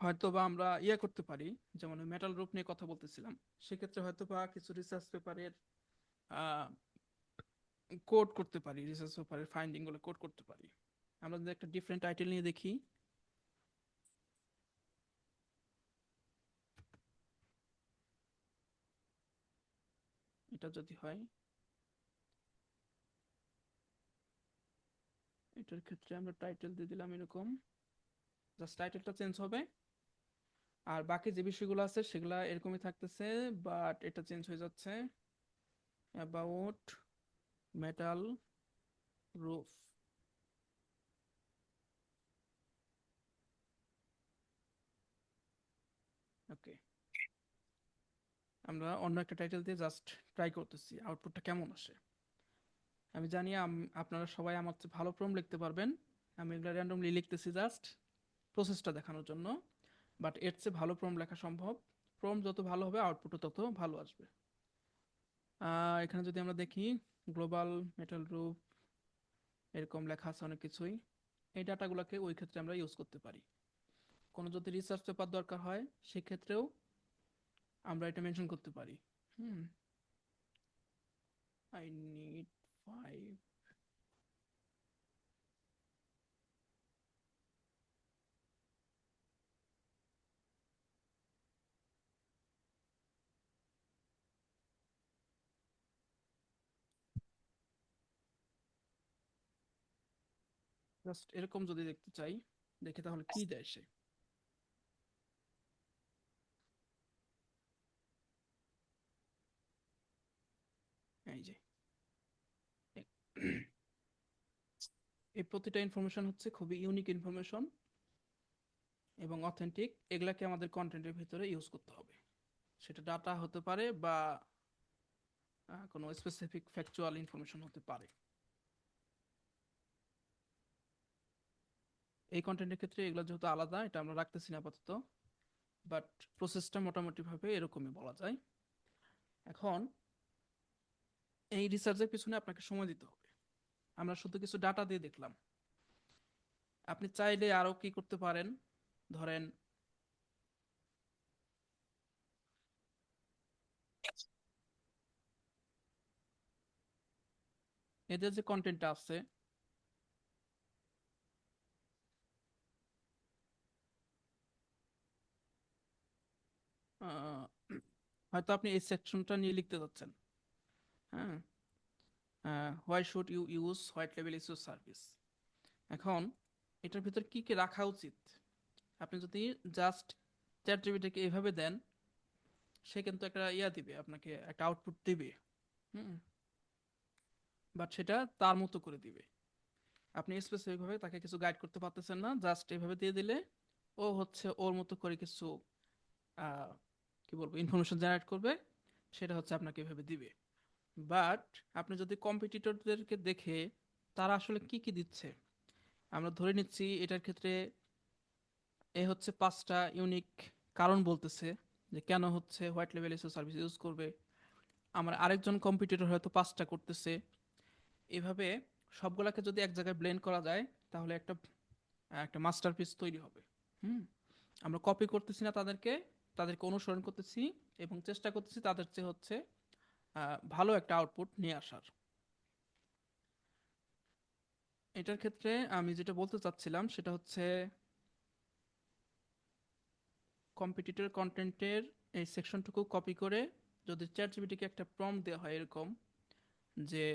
হয়তো বা আমরা করতে পারি, যেমন মেটাল গ্রুপ নিয়ে কথা বলতেছিলাম, সেক্ষেত্রে হয়তো বা কিছু রিসার্চ পেপারের কোড করতে পারি, রিসার্চ পেপারের ফাইন্ডিং গুলো কোড করতে পারি। আমরা যদি একটা ডিফারেন্ট টাইটেল নিয়ে দেখি, এটা যদি হয়, এটার ক্ষেত্রে আমরা টাইটেল দিয়ে দিলাম এরকম, জাস্ট টাইটেলটা চেঞ্জ হবে, আর বাকি যে বিষয়গুলো আছে সেগুলা এরকমই থাকতেছে, বাট এটা চেঞ্জ হয়ে যাচ্ছে, অ্যাবাউট মেটাল রুফ। ওকে, আমরা অন্য একটা টাইটেল দিয়ে জাস্ট ট্রাই করতেছি আউটপুটটা কেমন আসে। আমি জানি আপনারা সবাই আমার চেয়ে ভালো প্রম্পট লিখতে পারবেন, আমি এগুলো র্যান্ডমলি লিখতেছি জাস্ট প্রসেসটা দেখানোর জন্য, বাট এর চেয়ে ভালো প্রম্পট লেখা সম্ভব। প্রম্পট যত ভালো হবে আউটপুটও তত ভালো আসবে। এখানে যদি আমরা দেখি গ্লোবাল মেটাল রুফ এরকম লেখা আছে অনেক কিছুই, এই ডাটাগুলোকে ওই ক্ষেত্রে আমরা ইউজ করতে পারি। কোনো যদি রিসার্চ পেপার দরকার হয় সেক্ষেত্রেও আমরা এটা মেনশন করতে পারি। I need 5। জাস্ট এরকম যদি দেখতে চাই, দেখে তাহলে কি দেয় সে। এই যে এই প্রতিটা ইনফরমেশন হচ্ছে খুবই ইউনিক ইনফরমেশন এবং অথেন্টিক, এগুলাকে আমাদের কন্টেন্টের ভিতরে ইউজ করতে হবে। সেটা ডাটা হতে পারে বা কোনো স্পেসিফিক ফ্যাকচুয়াল ইনফরমেশন হতে পারে। এই কন্টেন্টের ক্ষেত্রে এগুলো যেহেতু আলাদা, এটা আমরা রাখতেছি না আপাতত, বাট প্রসেসটা মোটামুটি ভাবে এরকমই বলা যায়। এখন এই রিসার্চের পিছনে আপনাকে সময় দিতে হবে। আমরা শুধু কিছু ডাটা দিয়ে দেখলাম, আপনি চাইলে আরো কি করতে পারেন, ধরেন এদের যে কন্টেন্টটা আছে আহ, হয়তো আপনি এই সেকশনটা নিয়ে লিখতে যাচ্ছেন, হ্যাঁ, why should you use white লেভেল এসইও সার্ভিস। এখন এটার ভিতর কি কি রাখা উচিত, আপনি যদি জাস্ট চ্যাট জিপিটিকে এইভাবে দেন, সে কিন্তু একটা দিবে, আপনাকে একটা আউটপুট দিবে, হুম, বাট সেটা তার মতো করে দিবে। আপনি স্পেসিফিক ভাবে তাকে কিছু গাইড করতে পারতেছেন না, জাস্ট এইভাবে দিয়ে দিলে ও হচ্ছে ওর মতো করে কিছু আহ, কি বলবো ইনফরমেশন জেনারেট করবে, সেটা হচ্ছে আপনাকে এভাবে দিবে। বাট আপনি যদি কম্পিটিটরদেরকে দেখে তারা আসলে কি কি দিচ্ছে, আমরা ধরে নিচ্ছি এটার ক্ষেত্রে এ হচ্ছে 5টা ইউনিক কারণ বলতেছে যে কেন হচ্ছে হোয়াইট লেভেল এসও সার্ভিস ইউজ করবে, আমার আরেকজন কম্পিটিটর হয়তো 5টা করতেছে। এভাবে সবগুলাকে যদি এক জায়গায় ব্লেন্ড করা যায়, তাহলে একটা একটা মাস্টারপিস তৈরি হবে। হুম, আমরা কপি করতেছি না তাদেরকে, তাদেরকে অনুসরণ করতেছি এবং চেষ্টা করতেছি তাদের চেয়ে হচ্ছে ভালো একটা আউটপুট নিয়ে আসার। এটার ক্ষেত্রে আমি যেটা বলতে চাচ্ছিলাম সেটা হচ্ছে কম্পিটিটর কন্টেন্টের এই সেকশনটুকু কপি করে যদি চ্যাট জিপিটিকে একটা প্রম্পট দেওয়া হয় এরকম যে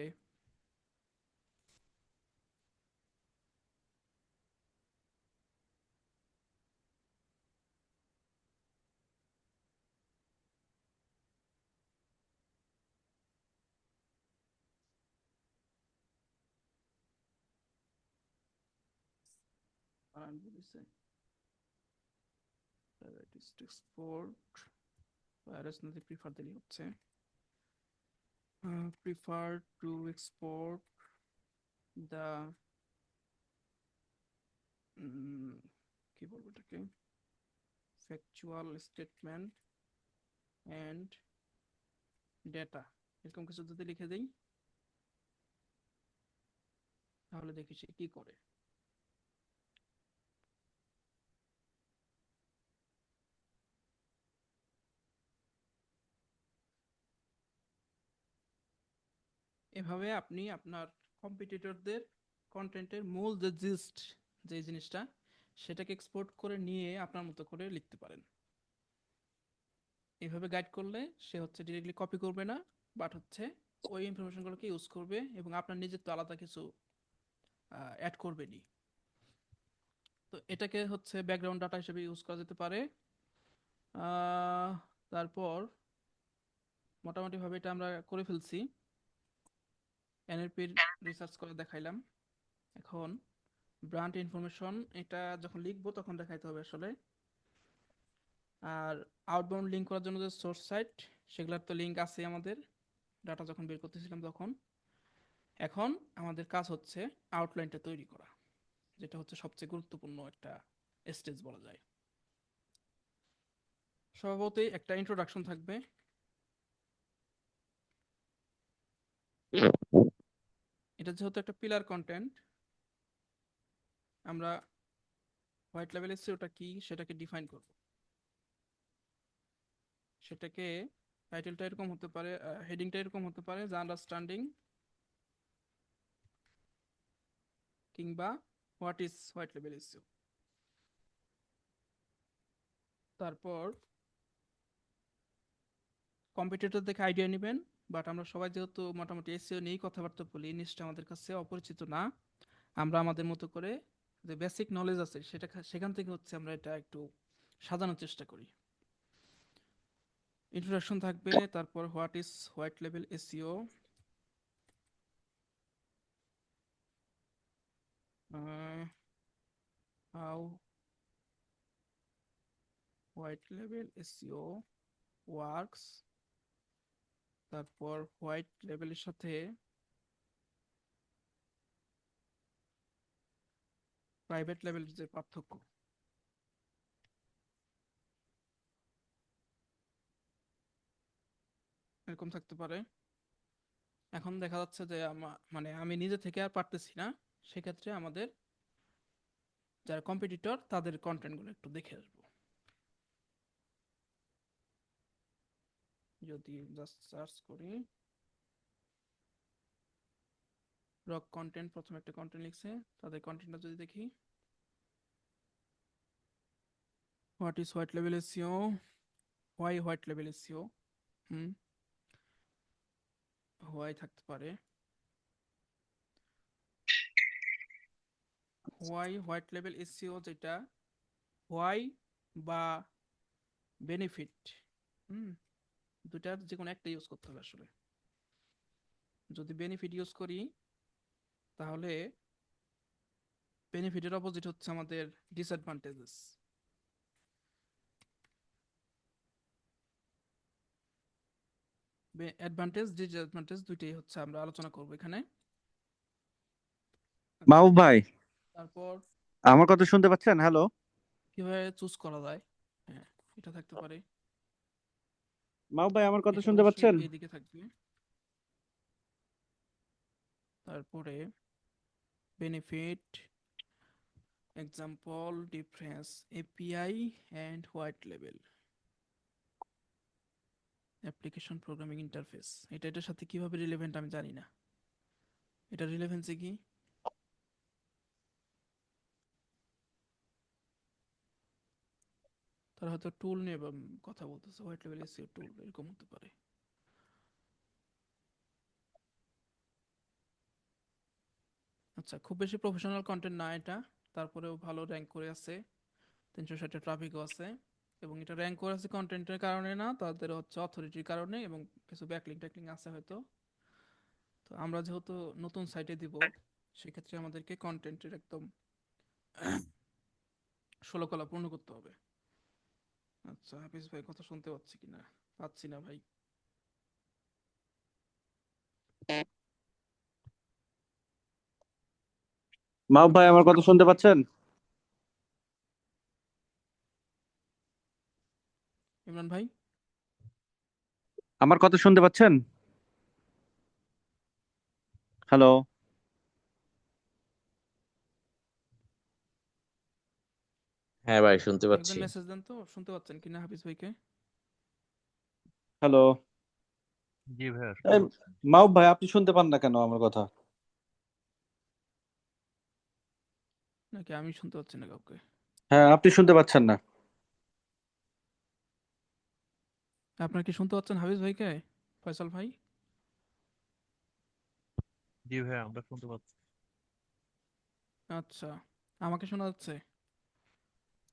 রাজনৈতিক প্রিফার দিলেই হচ্ছে প্রিফার টু এক্সপোর্ট দ্য কি বলবো এটাকে ফ্যাকচুয়াল স্টেটমেন্ট অ্যান্ড ডেটা, এরকম কিছু যদি লিখে দিই তাহলে দেখি সে কি করে। এভাবে আপনি আপনার কম্পিটিটরদের কন্টেন্টের মূল যে জিস্ট, যে জিনিসটা, সেটাকে এক্সপোর্ট করে নিয়ে আপনার মতো করে লিখতে পারেন। এভাবে গাইড করলে সে হচ্ছে ডিরেক্টলি কপি করবে না, বাট হচ্ছে ওই ইনফরমেশনগুলোকে ইউজ করবে এবং আপনার নিজের তো আলাদা কিছু অ্যাড করবেনি। তো এটাকে হচ্ছে ব্যাকগ্রাউন্ড ডাটা হিসেবে ইউজ করা যেতে পারে। আহ, তারপর মোটামুটি ভাবে এটা আমরা করে ফেলছি, এনএলপির রিসার্চ করে দেখাইলাম। এখন ব্র্যান্ড ইনফরমেশন এটা যখন লিখবো তখন দেখাইতে হবে আসলে। আর আউটবাউন্ড লিঙ্ক করার জন্য যে সোর্স সাইট, সেগুলোর তো লিঙ্ক আছে আমাদের ডাটা যখন বের করতেছিলাম তখন। এখন আমাদের কাজ হচ্ছে আউটলাইনটা তৈরি করা, যেটা হচ্ছে সবচেয়ে গুরুত্বপূর্ণ একটা স্টেজ বলা যায়। স্বভাবতই একটা ইন্ট্রোডাকশন থাকবে। এটা যেহেতু একটা পিলার কন্টেন্ট, আমরা হোয়াইট লেভেল এসইওটা কি সেটাকে ডিফাইন করব। সেটাকে টাইটেলটা এরকম হতে পারে, হেডিংটা এরকম হতে পারে, যে আন্ডারস্ট্যান্ডিং কিংবা হোয়াট ইজ হোয়াইট লেভেল এসইও। তারপর কম্পিটিটর দেখে আইডিয়া নেবেন, বাট আমরা সবাই যেহেতু মোটামুটি এসইও নিয়েই কথাবার্তা বলি, এই জিনিসটা আমাদের কাছে অপরিচিত না। আমরা আমাদের মতো করে যে বেসিক নলেজ আছে সেটা সেখান থেকে হচ্ছে আমরা এটা একটু সাজানোর চেষ্টা করি। ইন্ট্রোডাকশন থাকবে, তারপর হোয়াট ইজ হোয়াইট লেভেল এসইও, হাউ হোয়াইট লেভেল এসইও ওয়ার্কস, তারপর হোয়াইট লেভেলের সাথে প্রাইভেট লেভেলের যে পার্থক্য, এরকম থাকতে পারে। এখন দেখা যাচ্ছে যে মানে আমি নিজে থেকে আর পারতেছি না, সেক্ষেত্রে আমাদের যারা কম্পিটিটর তাদের কন্টেন্টগুলো একটু দেখে আসবো। যদি জাস্ট সার্চ করি রক কন্টেন্ট প্রথমে একটা কন্টেন্ট লিখছে, তাদের কন্টেন্টটা যদি দেখি, হোয়াট ইজ হোয়াইট লেভেল এসইও, হোয়াই হোয়াইট লেভেল এসইও, হুম, হোয়াই থাকতে পারে, হোয়াই হোয়াইট লেভেল এসইও, যেটা হোয়াই বা বেনিফিট, হুম, দুটার যে কোনো একটা ইউজ করতে হবে আসলে। যদি বেনিফিট ইউজ করি তাহলে বেনিফিটের অপোজিট হচ্ছে আমাদের ডিসঅ্যাডভান্টেজেস। অ্যাডভান্টেজ ডিসঅ্যাডভান্টেজ দুইটাই হচ্ছে আমরা আলোচনা করব এখানে। আচ্ছা, মাহবুব ভাই, তারপর আমার কথা শুনতে পাচ্ছেন? হ্যালো। কিভাবে চুজ করা যায়, হ্যাঁ, এটা থাকতে পারে। মাহবুব ভাই, আমার কথা এটা শুনতে অবশ্যই পাচ্ছেন? এইদিকে থাকবে। তারপরে benefit, example, difference, API and white লেভেল, অ্যাপ্লিকেশন প্রোগ্রামিং ইন্টারফেস। এটার সাথে কিভাবে রিলেভেন্ট আমি জানি না, এটা রিলেভেন্সে কি? তারা হয়তো টুল নিয়ে কথা বলতেছে, হোয়াইট লেভেল এসইও টুল, এরকম হতে পারে। আচ্ছা, খুব বেশি প্রফেশনাল কন্টেন্ট না এটা, তারপরেও ভালো র্যাঙ্ক করে আছে, 360 ট্রাফিকও আছে, এবং এটা র্যাঙ্ক করে আছে কন্টেন্টের কারণে না, তাদের হচ্ছে অথরিটির কারণে, এবং কিছু ব্যাকলিং ট্যাকলিং আছে হয়তো। তো আমরা যেহেতু নতুন সাইটে দিব, সেক্ষেত্রে আমাদেরকে কন্টেন্টের একদম 16 কলা পূর্ণ করতে হবে। আচ্ছা, হাফিজ ভাই কথা শুনতে পাচ্ছি কিনা? পাচ্ছি না ভাই। মাহবুব ভাই, আমার কথা শুনতে পাচ্ছেন? ইমরান ভাই, আমার কথা শুনতে পাচ্ছেন? হ্যালো। হ্যাঁ ভাই, শুনতে একজন পাচ্ছি। মেসেজ দেন তো, শুনতে পাচ্ছেন কিনা হাফিজ ভাইকে? হ্যালো। জি ভাইয়া এই, শুনতে পাচ্ছি। মাহবুব ভাই, আপনি শুনতে পান না কেন আমার কথা? নাকি আমি শুনতে পাচ্ছি না কাউকে? হ্যাঁ, আপনি শুনতে পাচ্ছেন না। আপনার কি শুনতে পাচ্ছেন হাফিজ ভাইকে, ফয়সাল ভাই? জি ভাইয়া আমরা শুনতে পাচ্ছি। আচ্ছা, আমাকে শোনা যাচ্ছে?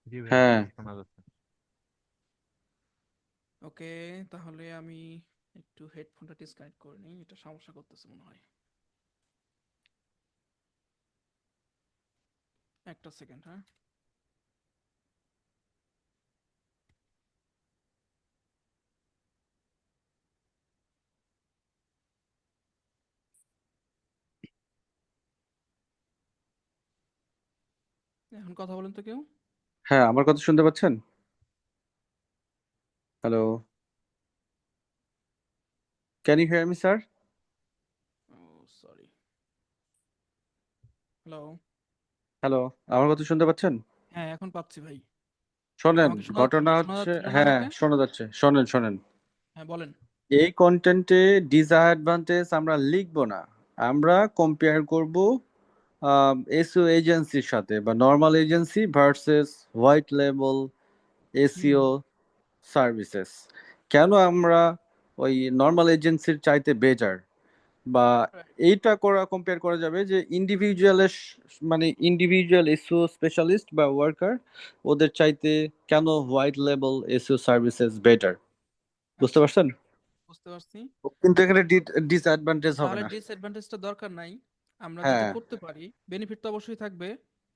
জি ভাইয়া হ্যাঁ। আপনাকে শোনা যাচ্ছে। ওকে, তাহলে আমি একটু হেডফোনটা ডিসকানেক্ট করে নিই, এটা সমস্যা করতেছে মনে হয়। একটা সেকেন্ড, হ্যাঁ। এখন কথা বলেন তো কেউ। হ্যাঁ, আমার কথা শুনতে পাচ্ছেন? Hello. Can you hear me, sir? Oh sorry. Hello. Hello, আমার কথা শুনতে পাচ্ছেন? হ্যাঁ, এখন পাচ্ছি ভাই। শোনেন, আমাকে ঘটনা শোনা হচ্ছে, যাচ্ছিল না হ্যাঁ আমাকে? শোনা যাচ্ছে, শোনেন শোনেন। হ্যাঁ বলেন। এই কন্টেন্টে ডিসঅ্যাডভান্টেজ আমরা লিখবো না, আমরা কম্পেয়ার করব এসইও এজেন্সির সাথে, বা নর্মাল এজেন্সি ভার্সেস হোয়াইট লেভেল হুম। SEO services. কেন আমরা ওই নর্মাল এজেন্সির চাইতে বেটার, বা Right. এইটা কম্পেয়ার করা যাবে যে ইন্ডিভিজুয়ালের, মানে ইন্ডিভিজুয়াল এসইও স্পেশালিস্ট বা ওয়ার্কার, ওদের চাইতে কেন হোয়াইট লেভেল এসইও সার্ভিসেস বেটার। বুঝতে আচ্ছা, পারছেন? বুঝতে পারছি। কিন্তু এখানে ডিসঅ্যাডভান্টেজ হবে তাহলে না। ডিসঅ্যাডভান্টেজটা দরকার নাই, আমরা যেটা হ্যাঁ, করতে পারি, বেনিফিট তো অবশ্যই থাকবে।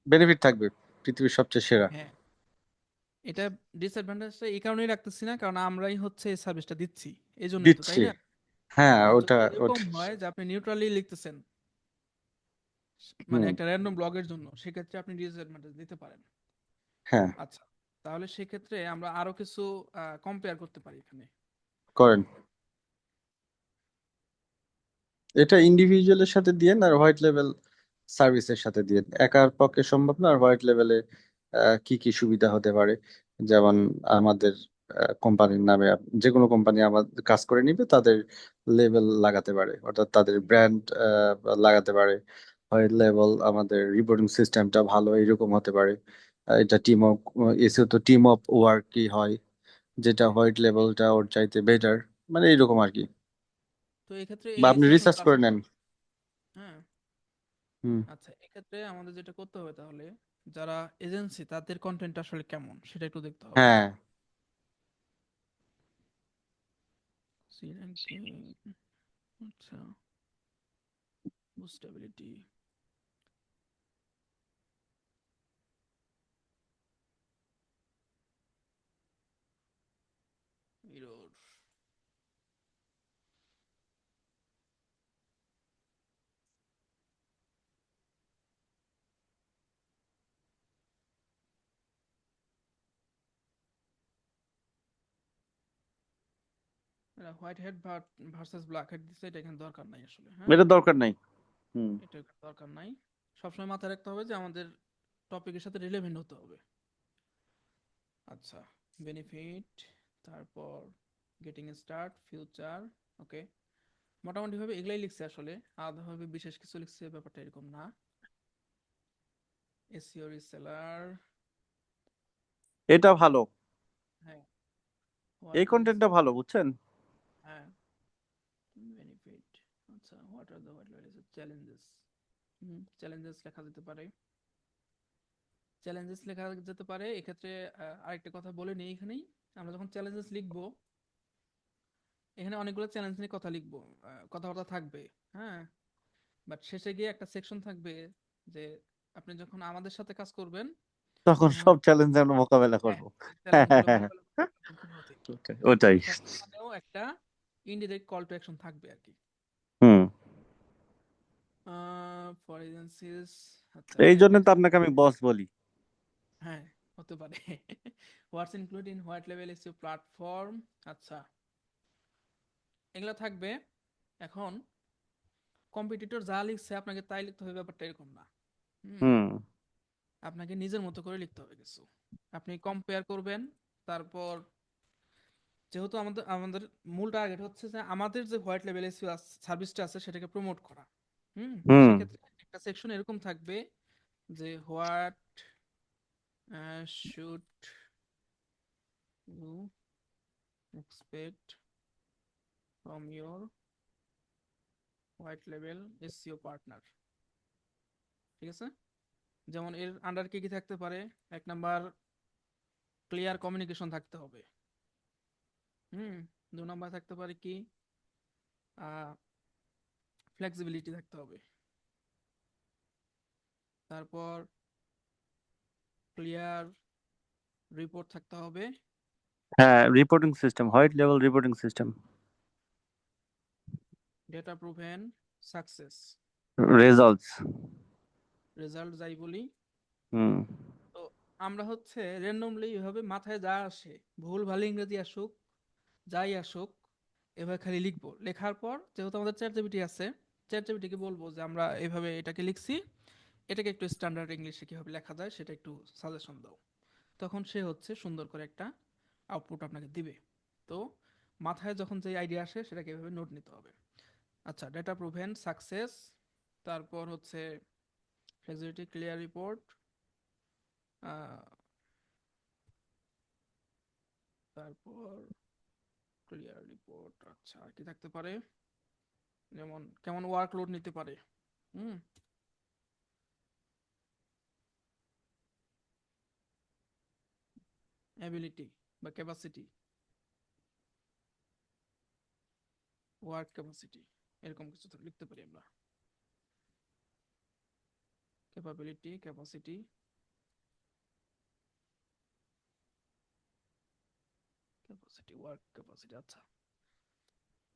বেনিফিট থাকবে, পৃথিবীর সবচেয়ে সেরা। হ্যাঁ, এটা ডিসঅ্যাডভান্টেজটা এই কারণেই রাখতেছি না, কারণ আমরাই হচ্ছে এই সার্ভিসটা দিচ্ছি, এই জন্যই তো, তাই দিচ্ছি। না? হ্যাঁ, আর ওটা যদি ওটা এরকম হয় যে আপনি নিউট্রালি লিখতেছেন, মানে হুম। একটা র্যান্ডম ব্লগের জন্য, সেক্ষেত্রে আপনি ডিসঅ্যাডভান্টেজ দিতে পারেন। হ্যাঁ, আচ্ছা, তাহলে সেক্ষেত্রে আমরা আরো কিছু কম্পেয়ার করতে পারি এখানে। করেন। এটা ইন্ডিভিজুয়ালের সাথে দিয়েন, আর হোয়াইট লেভেল সার্ভিসের সাথে দিয়েন। একার পক্ষে সম্ভব না। আর হোয়াইট লেভেলে কি কি সুবিধা হতে পারে, যেমন আমাদের কোম্পানির নামে যে কোনো কোম্পানি আমাদের কাজ করে নিবে, তাদের লেভেল লাগাতে পারে, অর্থাৎ তাদের ব্র্যান্ড লাগাতে পারে। হোয়াইট লেভেল আমাদের রিপোর্টিং সিস্টেমটা ভালো, এরকম হতে পারে। এটা টিম অফ এসিও তো টিম অফ ওয়ার্কই হয়, যেটা হোয়াইট লেভেলটা ওর চাইতে বেটার, মানে এইরকম আর কি। তো এক্ষেত্রে বা এই আপনি সেকশন রিসার্চ করে নেন। হ্যাঁ, হুম। আচ্ছা, এক্ষেত্রে আমাদের যেটা করতে হবে তাহলে, যারা এজেন্সি তাদের কন্টেন্ট আসলে কেমন সেটা একটু দেখতে হবে। হ্যাঁ, সি র্যাঙ্কিং, আচ্ছা, boostability, error, white hat versus black hat দিচ্ছে, এটা এখানে দরকার নাই আসলে। হ্যাঁ, এটা দরকার নাই। হুম। এটা এখানে দরকার নাই। সবসময় মাথায় রাখতে হবে যে আমাদের টপিকের সাথে রিলেভেন্ট হতে হবে। আচ্ছা, বেনিফিট, তারপর গেটিং স্টার্ট, ফিউচার, ওকে, মোটামুটি ভাবে এগুলাই লিখছে আসলে, আলাদাভাবে বিশেষ কিছু লিখছে ব্যাপারটা এরকম না। এসইও রিসেলার, এটা ভালো, হ্যাঁ, এই হোয়াট ইজ, কন্টেন্টটা ভালো, বুঝছেন? হ্যাঁ, বেনিফিট, আচ্ছা, what are the challenges, challenges লেখা যেতে পারে, চ্যালেঞ্জেস লেখা যেতে পারে। এক্ষেত্রে আরেকটা কথা বলে নিই এখানেই, আমরা যখন চ্যালেঞ্জেস লিখবো, এখানে অনেকগুলো চ্যালেঞ্জ নিয়ে কথা লিখবো, কথাবার্তা থাকবে, হ্যাঁ, বাট শেষে গিয়ে একটা সেকশন থাকবে যে আপনি যখন আমাদের সাথে কাজ করবেন তখন তখন সব চ্যালেঞ্জ আমরা মোকাবেলা হ্যাঁ, করবো। হ্যাঁ, চ্যালেঞ্জগুলো হ্যাঁ, মোকাবেলা করবেন কিভাবে। ওটাই। তো সেখানেও একটা ইনডিরেক্ট কল টু অ্যাকশন থাকবে আর কি। হুম। ফর এজেন্সিস, আচ্ছা, এই জন্য তো টেকনিক্যাল, আপনাকে আমি বস বলি। হ্যাঁ, হতে পারে। হোয়াটস ইনক্লুড ইন হোয়াইট লেভেল এসইও প্ল্যাটফর্ম, আচ্ছা, এগুলা থাকবে। এখন কম্পিটিটর যা লিখছে আপনাকে তাই লিখতে হবে, ব্যাপারটা এরকম না। হুম, হুম। আপনাকে নিজের মতো করে লিখতে হবে কিছু, আপনি কম্পেয়ার করবেন। তারপর যেহেতু আমাদের আমাদের মূল টার্গেট হচ্ছে যে আমাদের যে হোয়াইট লেভেল এসইও সার্ভিসটা আছে সেটাকে প্রমোট করা। হুম। সেক্ষেত্রে একটা সেকশন এরকম থাকবে যে what should you expect from your white লেভেল এসইও পার্টনার, ঠিক আছে? যেমন এর আন্ডার কি কি থাকতে পারে, এক নাম্বার ক্লিয়ার কমিউনিকেশন থাকতে হবে। হুম, 2 নাম্বার থাকতে পারে কি ফ্লেক্সিবিলিটি থাকতে হবে। তারপর ক্লিয়ার রিপোর্ট থাকতে হবে। হ্যাঁ, reporting system, white level reporting system, data proven success, results. Result যাই বলি। হুম। তো আমরা হচ্ছে র্যান্ডমলি এভাবে মাথায় যা আসে, ভুল ভাল ইংরেজি আসুক যাই আসুক, এভাবে খালি লিখবো। লেখার পর যেহেতু আমাদের চ্যাট জিপিটি আছে, চ্যাট জিপিটিকে বলবো যে আমরা এভাবে এটাকে লিখছি, এটাকে একটু স্ট্যান্ডার্ড ইংলিশে কিভাবে লেখা যায় সেটা একটু সাজেশন দাও। তখন সে হচ্ছে সুন্দর করে একটা আউটপুট আপনাকে দিবে। তো মাথায় যখন যে আইডিয়া আসে সেটাকে এভাবে নোট নিতে হবে। আচ্ছা, ডেটা প্রুভেন সাকসেস, তারপর হচ্ছে ফ্লেক্সিবিলিটি, ক্লিয়ার রিপোর্ট, তারপর ক্লিয়ার রিপোর্ট, আচ্ছা, আর কি থাকতে পারে, যেমন কেমন ওয়ার্কলোড নিতে পারে, হুম, অ্যাবিলিটি বা ক্যাপাসিটি, ওয়ার্ক ক্যাপাসিটি, এরকম কিছু লিখতে পারি আমরা। Capability, capacity, capacity, work capacity, আচ্ছা।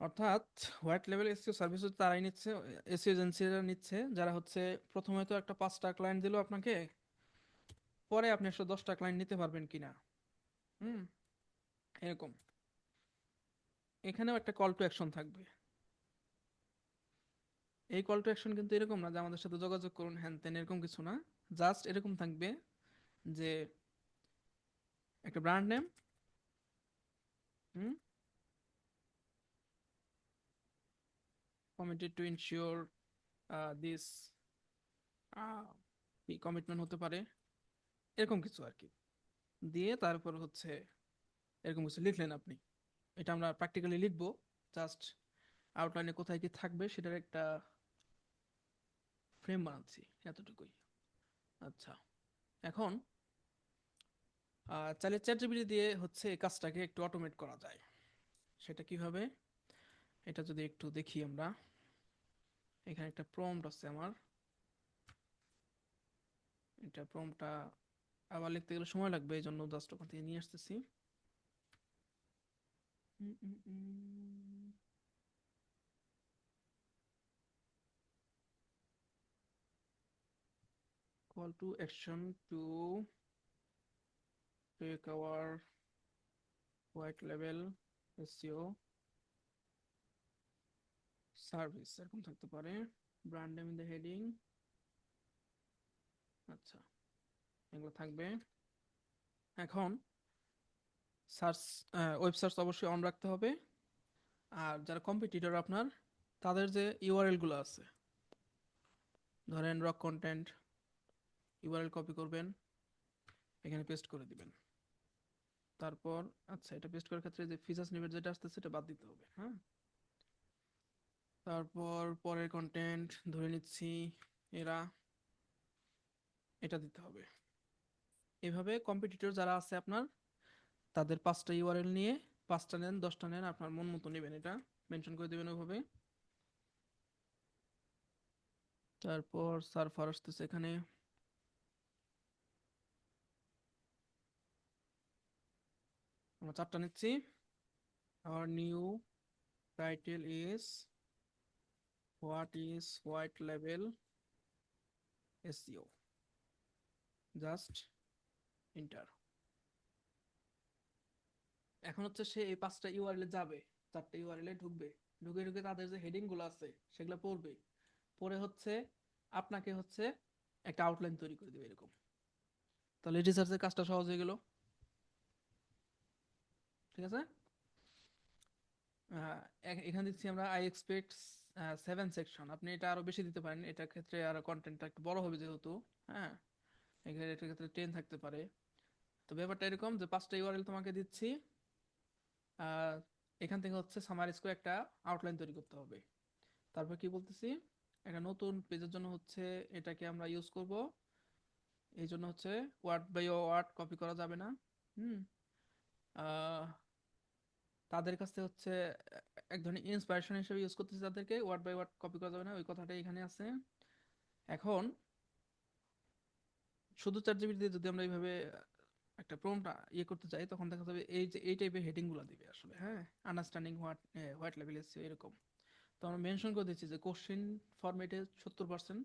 অর্থাৎ হোয়াইট লেভেল এসইও সার্ভিস হচ্ছে তারাই নিচ্ছে, এসইও এজেন্সিরা নিচ্ছে যারা হচ্ছে প্রথমে তো একটা 5টা ক্লায়েন্ট দিল আপনাকে, পরে আপনি 110টা ক্লায়েন্ট নিতে পারবেন কিনা, হুম, এরকম। এখানেও একটা কল টু অ্যাকশন থাকবে। এই কল টু অ্যাকশন কিন্তু এরকম না যে আমাদের সাথে যোগাযোগ করুন হ্যান তেন, এরকম কিছু না। জাস্ট এরকম থাকবে যে একটা brand name, hmm, committed to ensure this কি কমিটমেন্ট হতে পারে, এরকম কিছু আর কি দিয়ে তারপর হচ্ছে এরকম কিছু লিখলেন আপনি। এটা আমরা প্র্যাকটিক্যালি লিখবো, জাস্ট আউটলাইনে কোথায় কি থাকবে সেটার একটা ফ্রেম বানাচ্ছি, এতটুকুই। আচ্ছা, এখন চাইলে চ্যাট জিপিটি দিয়ে হচ্ছে এই কাজটাকে একটু অটোমেট করা যায়। সেটা কিভাবে, এটা যদি একটু দেখি আমরা, এখানে একটা প্রম্পট আছে আমার, এটা প্রম্পটটা আবার লিখতে গেলে সময় লাগবে, এই জন্য জাস্ট ওখান থেকে নিয়ে আসতেছি। Call to action to take our white label SEO service, এরকম থাকতে পারে, brand name in the heading. আচ্ছা, এগুলো থাকবে। এখন সার্চ, ওয়েব সার্চ অবশ্যই অন রাখতে হবে। আর যারা কম্পিটিটর আপনার, তাদের যে ইউআরএল গুলো আছে, ধরেন রক কন্টেন্ট, ইউআরএল কপি করবেন, এখানে পেস্ট করে দিবেন। তারপর আচ্ছা, এটা পেস্ট করার ক্ষেত্রে যে ফিচার্স নিবেন যেটা আসছে সেটা বাদ দিতে হবে, হ্যাঁ। তারপর পরের কন্টেন্ট ধরে নিচ্ছি এরা, এটা দিতে হবে। এভাবে কম্পিটিটর যারা আছে আপনার, তাদের 5টা ইউআরএল নিয়ে, 5টা নেন 10টা নেন, আপনার মন মতো নেবেন, এটা মেনশন করে দিবেন ওইভাবে। তারপর সার্ভার আসতেছে এখানে, আমরা 4টা নিচ্ছি। our new title is what is white label SEO, just enter. এখন হচ্ছে সে এই 5টা ইউআরএল এ যাবে, 4টা ইউআরএল এ ঢুকবে, ঢুকে ঢুকে তাদের যে হেডিং গুলো আছে সেগুলো পড়বে, পরে হচ্ছে আপনাকে হচ্ছে একটা আউটলাইন তৈরি করে দিবে এরকম। তাহলে রিসার্চের কাজটা সহজ হয়ে গেল, ঠিক আছে। আহ, এখানে দিচ্ছি আমরা আই এক্সপেক্ট 7 সেকশন, আপনি এটা আরো বেশি দিতে পারেন, এটার ক্ষেত্রে আরো কন্টেন্টটা একটু বড় হবে যেহেতু, হ্যাঁ। এখানে এটার ক্ষেত্রে 10 থাকতে পারে। তো ব্যাপারটা এরকম যে 5টা ইউআরএল তোমাকে দিচ্ছি, আহ, এখান থেকে হচ্ছে সামারাইজ করে একটা আউটলাইন তৈরি করতে হবে। তারপর কি বলতেছি, একটা নতুন পেজের জন্য হচ্ছে এটাকে আমরা ইউজ করব, এই জন্য হচ্ছে ওয়ার্ড বাই ওয়ার্ড কপি করা যাবে না। হুম, আহ, তাদের কাছে হচ্ছে এক ধরনের ইন্সপিরেশন হিসেবে ইউজ করতেছি, তাদেরকে ওয়ার্ড বাই ওয়ার্ড কপি করা যাবে না, ওই কথাটা এখানে আছে। এখন শুধু চ্যাট জিপিটি দিয়ে যদি আমরা এইভাবে একটা প্রম্পট ইয়ে করতে চাই, তখন দেখা যাবে এই যে এই টাইপের হেডিং গুলো দিবে আসলে, হ্যাঁ, আন্ডারস্ট্যান্ডিং হোয়াট লেভেল এসে এরকম। তো আমরা মেনশন করে দিচ্ছি যে কোশ্চেন ফরম্যাটে 70%,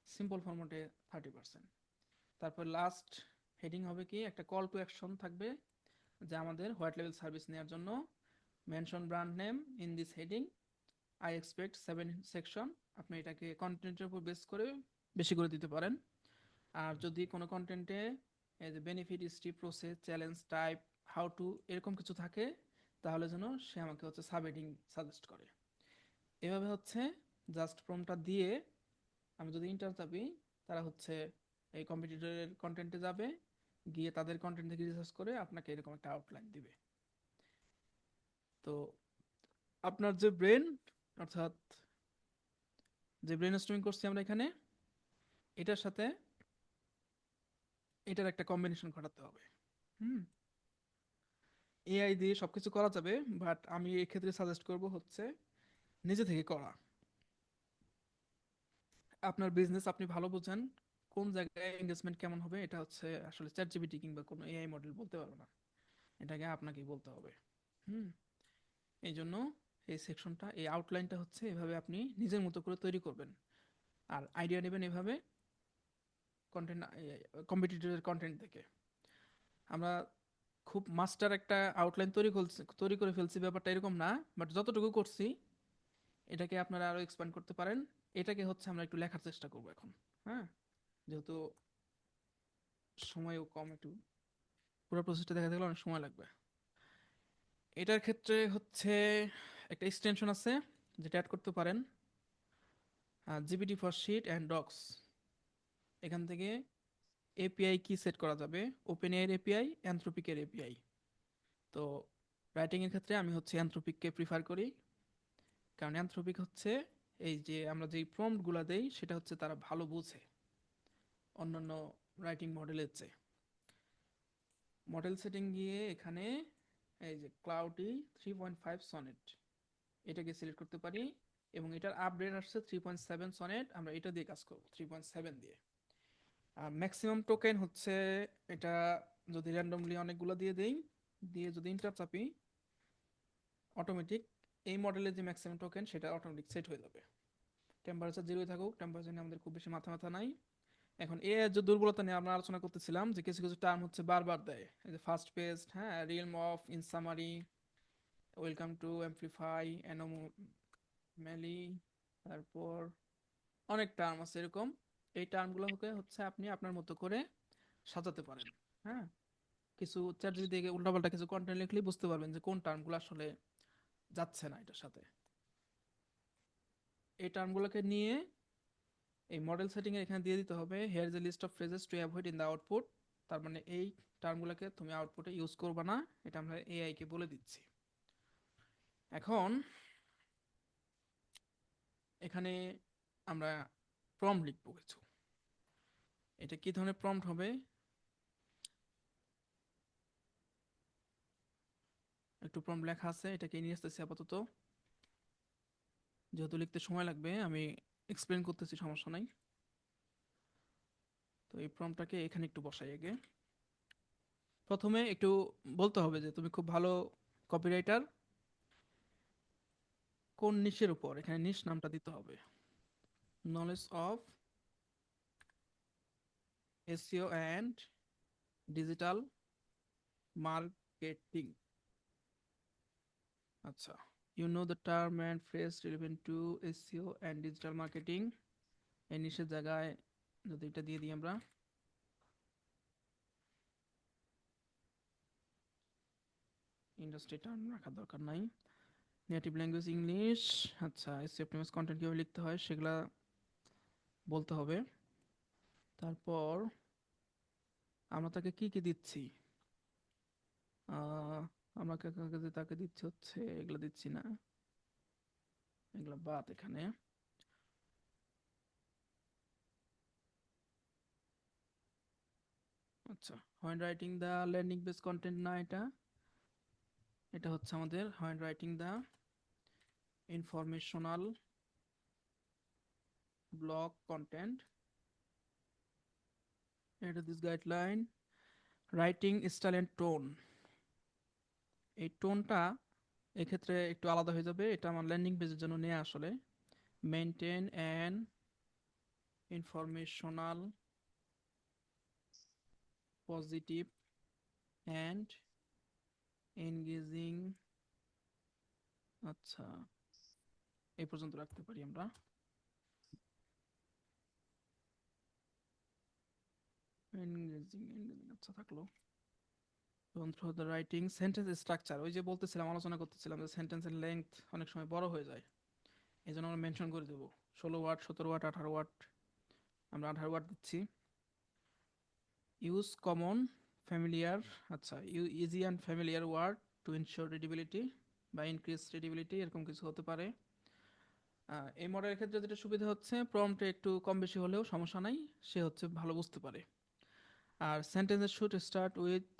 সিম্পল ফরম্যাটে 30%। তারপর লাস্ট হেডিং হবে কি, একটা কল টু অ্যাকশন থাকবে, যে আমাদের হোয়াইট লেভেল সার্ভিস নেওয়ার জন্য mention brand name in this heading, I expect 7 section. আপনি এটাকে কন্টেন্টের উপর বেস করে বেশি করে দিতে পারেন। আর যদি কোনো কন্টেন্টে এই যে benefit, history, process, challenge, type, how to এরকম কিছু থাকে, তাহলে যেন সে আমাকে হচ্ছে সাব হেডিং সাজেস্ট করে। এভাবে হচ্ছে জাস্ট প্রম্পটটা দিয়ে আমি যদি ইন্টার চাপি, তারা হচ্ছে এই কম্পিটিটরের কন্টেন্টে যাবে, গিয়ে তাদের কন্টেন্ট থেকে রিসার্চ করে আপনাকে এরকম একটা আউটলাইন দিবে। তো আপনার যে ব্রেন, অর্থাৎ যে ব্রেন স্টর্মিং করছি আমরা এখানে, এটার সাথে এটার একটা কম্বিনেশন ঘটাতে হবে। হুম, এআই দিয়ে সবকিছু করা যাবে, বাট আমি এক্ষেত্রে সাজেস্ট করব হচ্ছে নিজে থেকে করা। আপনার বিজনেস আপনি ভালো বোঝেন, কোন জায়গায় এঙ্গেজমেন্ট কেমন হবে, এটা হচ্ছে আসলে চ্যাট জিপিটি কিংবা কোনো এআই মডেল বলতে পারবে না, এটাকে আপনাকেই বলতে হবে। হুম, এই জন্য এই সেকশনটা, এই আউটলাইনটা হচ্ছে এভাবে আপনি নিজের মতো করে তৈরি করবেন। আর আইডিয়া নেবেন এভাবে কন্টেন্ট, কম্পিটিটরের কন্টেন্ট থেকে। আমরা খুব মাস্টার একটা আউটলাইন তৈরি করে ফেলছি, ব্যাপারটা এরকম না, বাট যতটুকু করছি এটাকে আপনারা আরো এক্সপ্যান্ড করতে পারেন। এটাকে হচ্ছে আমরা একটু লেখার চেষ্টা করব এখন, হ্যাঁ, যেহেতু সময়ও কম, একটু পুরো প্রসেসটা দেখাতে গেলে অনেক সময় লাগবে। এটার ক্ষেত্রে হচ্ছে একটা এক্সটেনশন আছে যেটা অ্যাড করতে পারেন, GPT for sheet and docs. এখান থেকে এপিআই কি সেট করা যাবে, ওপেন এর এপিআই, অ্যানথ্রোপিকের এপিআই। তো রাইটিং এর ক্ষেত্রে আমি হচ্ছে অ্যানথ্রোপিককে প্রিফার করি, কারণ অ্যানথ্রোপিক হচ্ছে এই যে আমরা যেই প্রম্পট গুলা দেই সেটা হচ্ছে তারা ভালো বোঝে অন্যান্য রাইটিং মডেলের চেয়ে। মডেল সেটিং গিয়ে এখানে এই যে ক্লাউডি 3.5 সনেট এটাকে সিলেক্ট করতে পারি, এবং এটার আপডেট আসছে 3.7 সনেট, আমরা এটা দিয়ে কাজ করব 3.7 দিয়ে। আর ম্যাক্সিমাম টোকেন হচ্ছে এটা যদি র্যান্ডমলি অনেকগুলো দিয়ে দেই, দিয়ে যদি ইন্টার চাপি, অটোমেটিক এই মডেলের যে ম্যাক্সিমাম টোকেন সেটা অটোমেটিক সেট হয়ে যাবে। টেম্পারেচার জিরোই থাকুক, টেম্পারেচার নিয়ে আমাদের খুব বেশি মাথা ব্যথা নাই। এখন এ এর যে দুর্বলতা নিয়ে আমরা আলোচনা করতেছিলাম, যে কিছু কিছু টার্ম হচ্ছে বারবার দেয়, এই যে ফাস্ট পেস্ট, হ্যাঁ, realm of, in summary, welcome to, amplify, anomaly, তারপর অনেক টার্ম আছে এরকম। এই টার্মগুলোকে হচ্ছে আপনি আপনার মতো করে সাজাতে পারেন। হ্যাঁ, কিছু চ্যাট জিপিটি থেকে উল্টাপাল্টা কিছু কন্টেন্ট লিখলেই বুঝতে পারবেন যে কোন টার্মগুলো আসলে যাচ্ছে না এটার সাথে। এই টার্মগুলোকে নিয়ে এই মডেল সেটিং এর এখানে দিয়ে দিতে হবে, here is a list of phrases to avoid in the output. তার মানে এই টার্মগুলোকে তুমি আউটপুটে ইউজ করবে না, এটা আমরা এআই কে বলে দিচ্ছি। এখন এখানে আমরা প্রম্পট লিখবো কিছু। এটা কি ধরনের প্রম্পট হবে, একটু প্রম্পট লেখা আছে, এটাকে নিয়ে আসতেছি আপাতত, যেহেতু লিখতে সময় লাগবে আমি এক্সপ্লেন করতেছি, সমস্যা নাই। তো এই প্রম্পটটাকে এখানে একটু বসাই আগে। প্রথমে একটু বলতে হবে যে তুমি খুব ভালো কপিরাইটার, কোন নিশের উপর, এখানে নিশ নামটা দিতে হবে, knowledge of SEO and digital marketing. আচ্ছা, you know the term and phrase relevant to SEO and digital marketing. এই নিশের জায়গায় যদি এটা দিয়ে দিই আমরা, ইন্ডাস্ট্রি টার্ম রাখার দরকার নাই, নেটিভ ল্যাঙ্গুয়েজ ইংলিশ। আচ্ছা, এসইও অপটিমাইজ কন্টেন্ট কিভাবে লিখতে হয় সেগুলা বলতে হবে। তারপর আমরা তাকে কি কি দিচ্ছি, আহ আমরা তাকে দিচ্ছি হচ্ছে এগুলো দিচ্ছি না, এগুলো বাদ এখানে। আচ্ছা, when writing the landing page content না, এটা এটা হচ্ছে আমাদের when writing the informational blog content, এটা this guideline. Writing style and tone, এই টোনটা এক্ষেত্রে একটু আলাদা হয়ে যাবে, এটা আমার ল্যান্ডিং পেজের জন্য নেওয়া আসলে। Maintain an informational positive and engaging. আচ্ছা, এই পর্যন্ত রাখতে পারি আমরা। এনগেজিং, আচ্ছা থাকলো। Through the writing sentence structure, ওই যে বলতেছিলাম, আলোচনা করতেছিলাম যে সেন্টেন্সের লেংথ অনেক সময় বড় হয়ে যায়, এই জন্য আমরা মেনশন করে দেবো 16 ওয়ার্ড, 17 ওয়ার্ড, 18 ওয়ার্ড। আমরা 18 ওয়ার্ড দিচ্ছি। ইউজ কমন ফ্যামিলিয়ার, আচ্ছা, easy and familiar word to ensure readability বা ইনক্রিজ রিডেবিলিটি, এরকম কিছু হতে পারে। এই মডেলের ক্ষেত্রে যেটা সুবিধা হচ্ছে, প্রম্পটে একটু কম বেশি হলেও সমস্যা নাই, সে হচ্ছে ভালো বুঝতে পারে। আর sentences should start with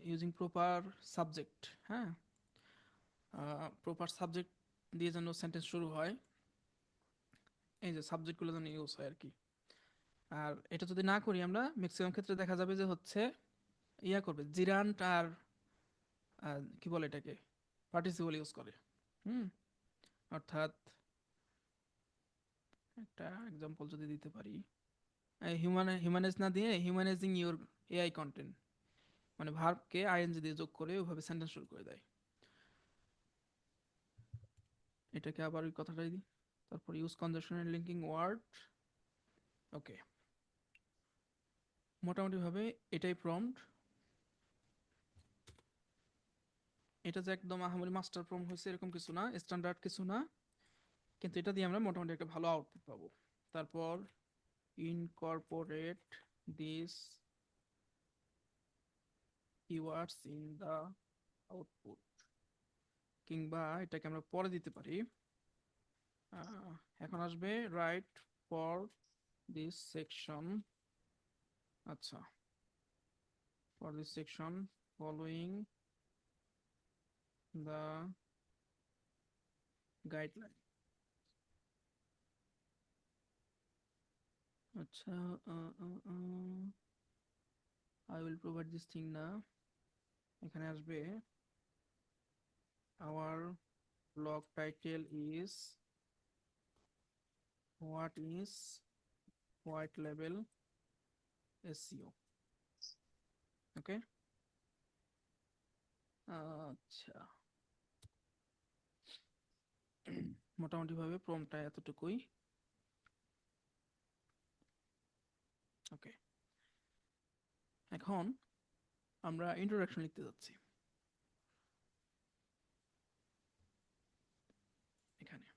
using proper subject. হ্যাঁ, প্রপার সাবজেক্ট দিয়ে যেন সেন্টেন্স শুরু হয়, এই যে সাবজেক্টগুলো যেন ইউজ হয় আর কি। আর এটা যদি না করি আমরা, ম্যাক্সিমাম ক্ষেত্রে দেখা যাবে যে হচ্ছে ইয়া করবে জিরান্ট আর কি বলে এটাকে, পার্টিসিপল ইউজ করে। হুম, অর্থাৎ একটা এক্সাম্পল যদি দিতে পারি, হিউম্যানাইজ না দিয়ে হিউম্যানাইজিং ইউর এআই কন্টেন্ট, মানে ভার্বকে আইএনজি দিয়ে যোগ করে ওইভাবে সেন্টেন্স শুরু করে দেয়। এটাকে আবার ওই কথাটাই দিই। তারপর use conjunction and linking word. Okay, মোটামুটি ভাবে এটাই প্রম্পট। এটা যে একদম আহামরি মাস্টার প্রম্পট হয়েছে এরকম কিছু না, স্ট্যান্ডার্ড কিছু না, কিন্তু এটা দিয়ে আমরা মোটামুটি একটা ভালো আউটপুট পাবো। তারপর incorporate this keywords in the output, কিংবা এটাকে আমরা পরে দিতে পারি। এখন আসবে রাইট ফর দিস সেকশন। আচ্ছা, for this section following the guideline. আচ্ছা, I will provide this thing না, এখানে আসবে our blog title is what is white লেভেল এসইও। ওকে, আচ্ছা, মোটামুটি ভাবে প্রম্পটটা এতটুকুই। ওকে, এখন আমরা ইন্ট্রোডাকশন লিখতে যাচ্ছি। এখানে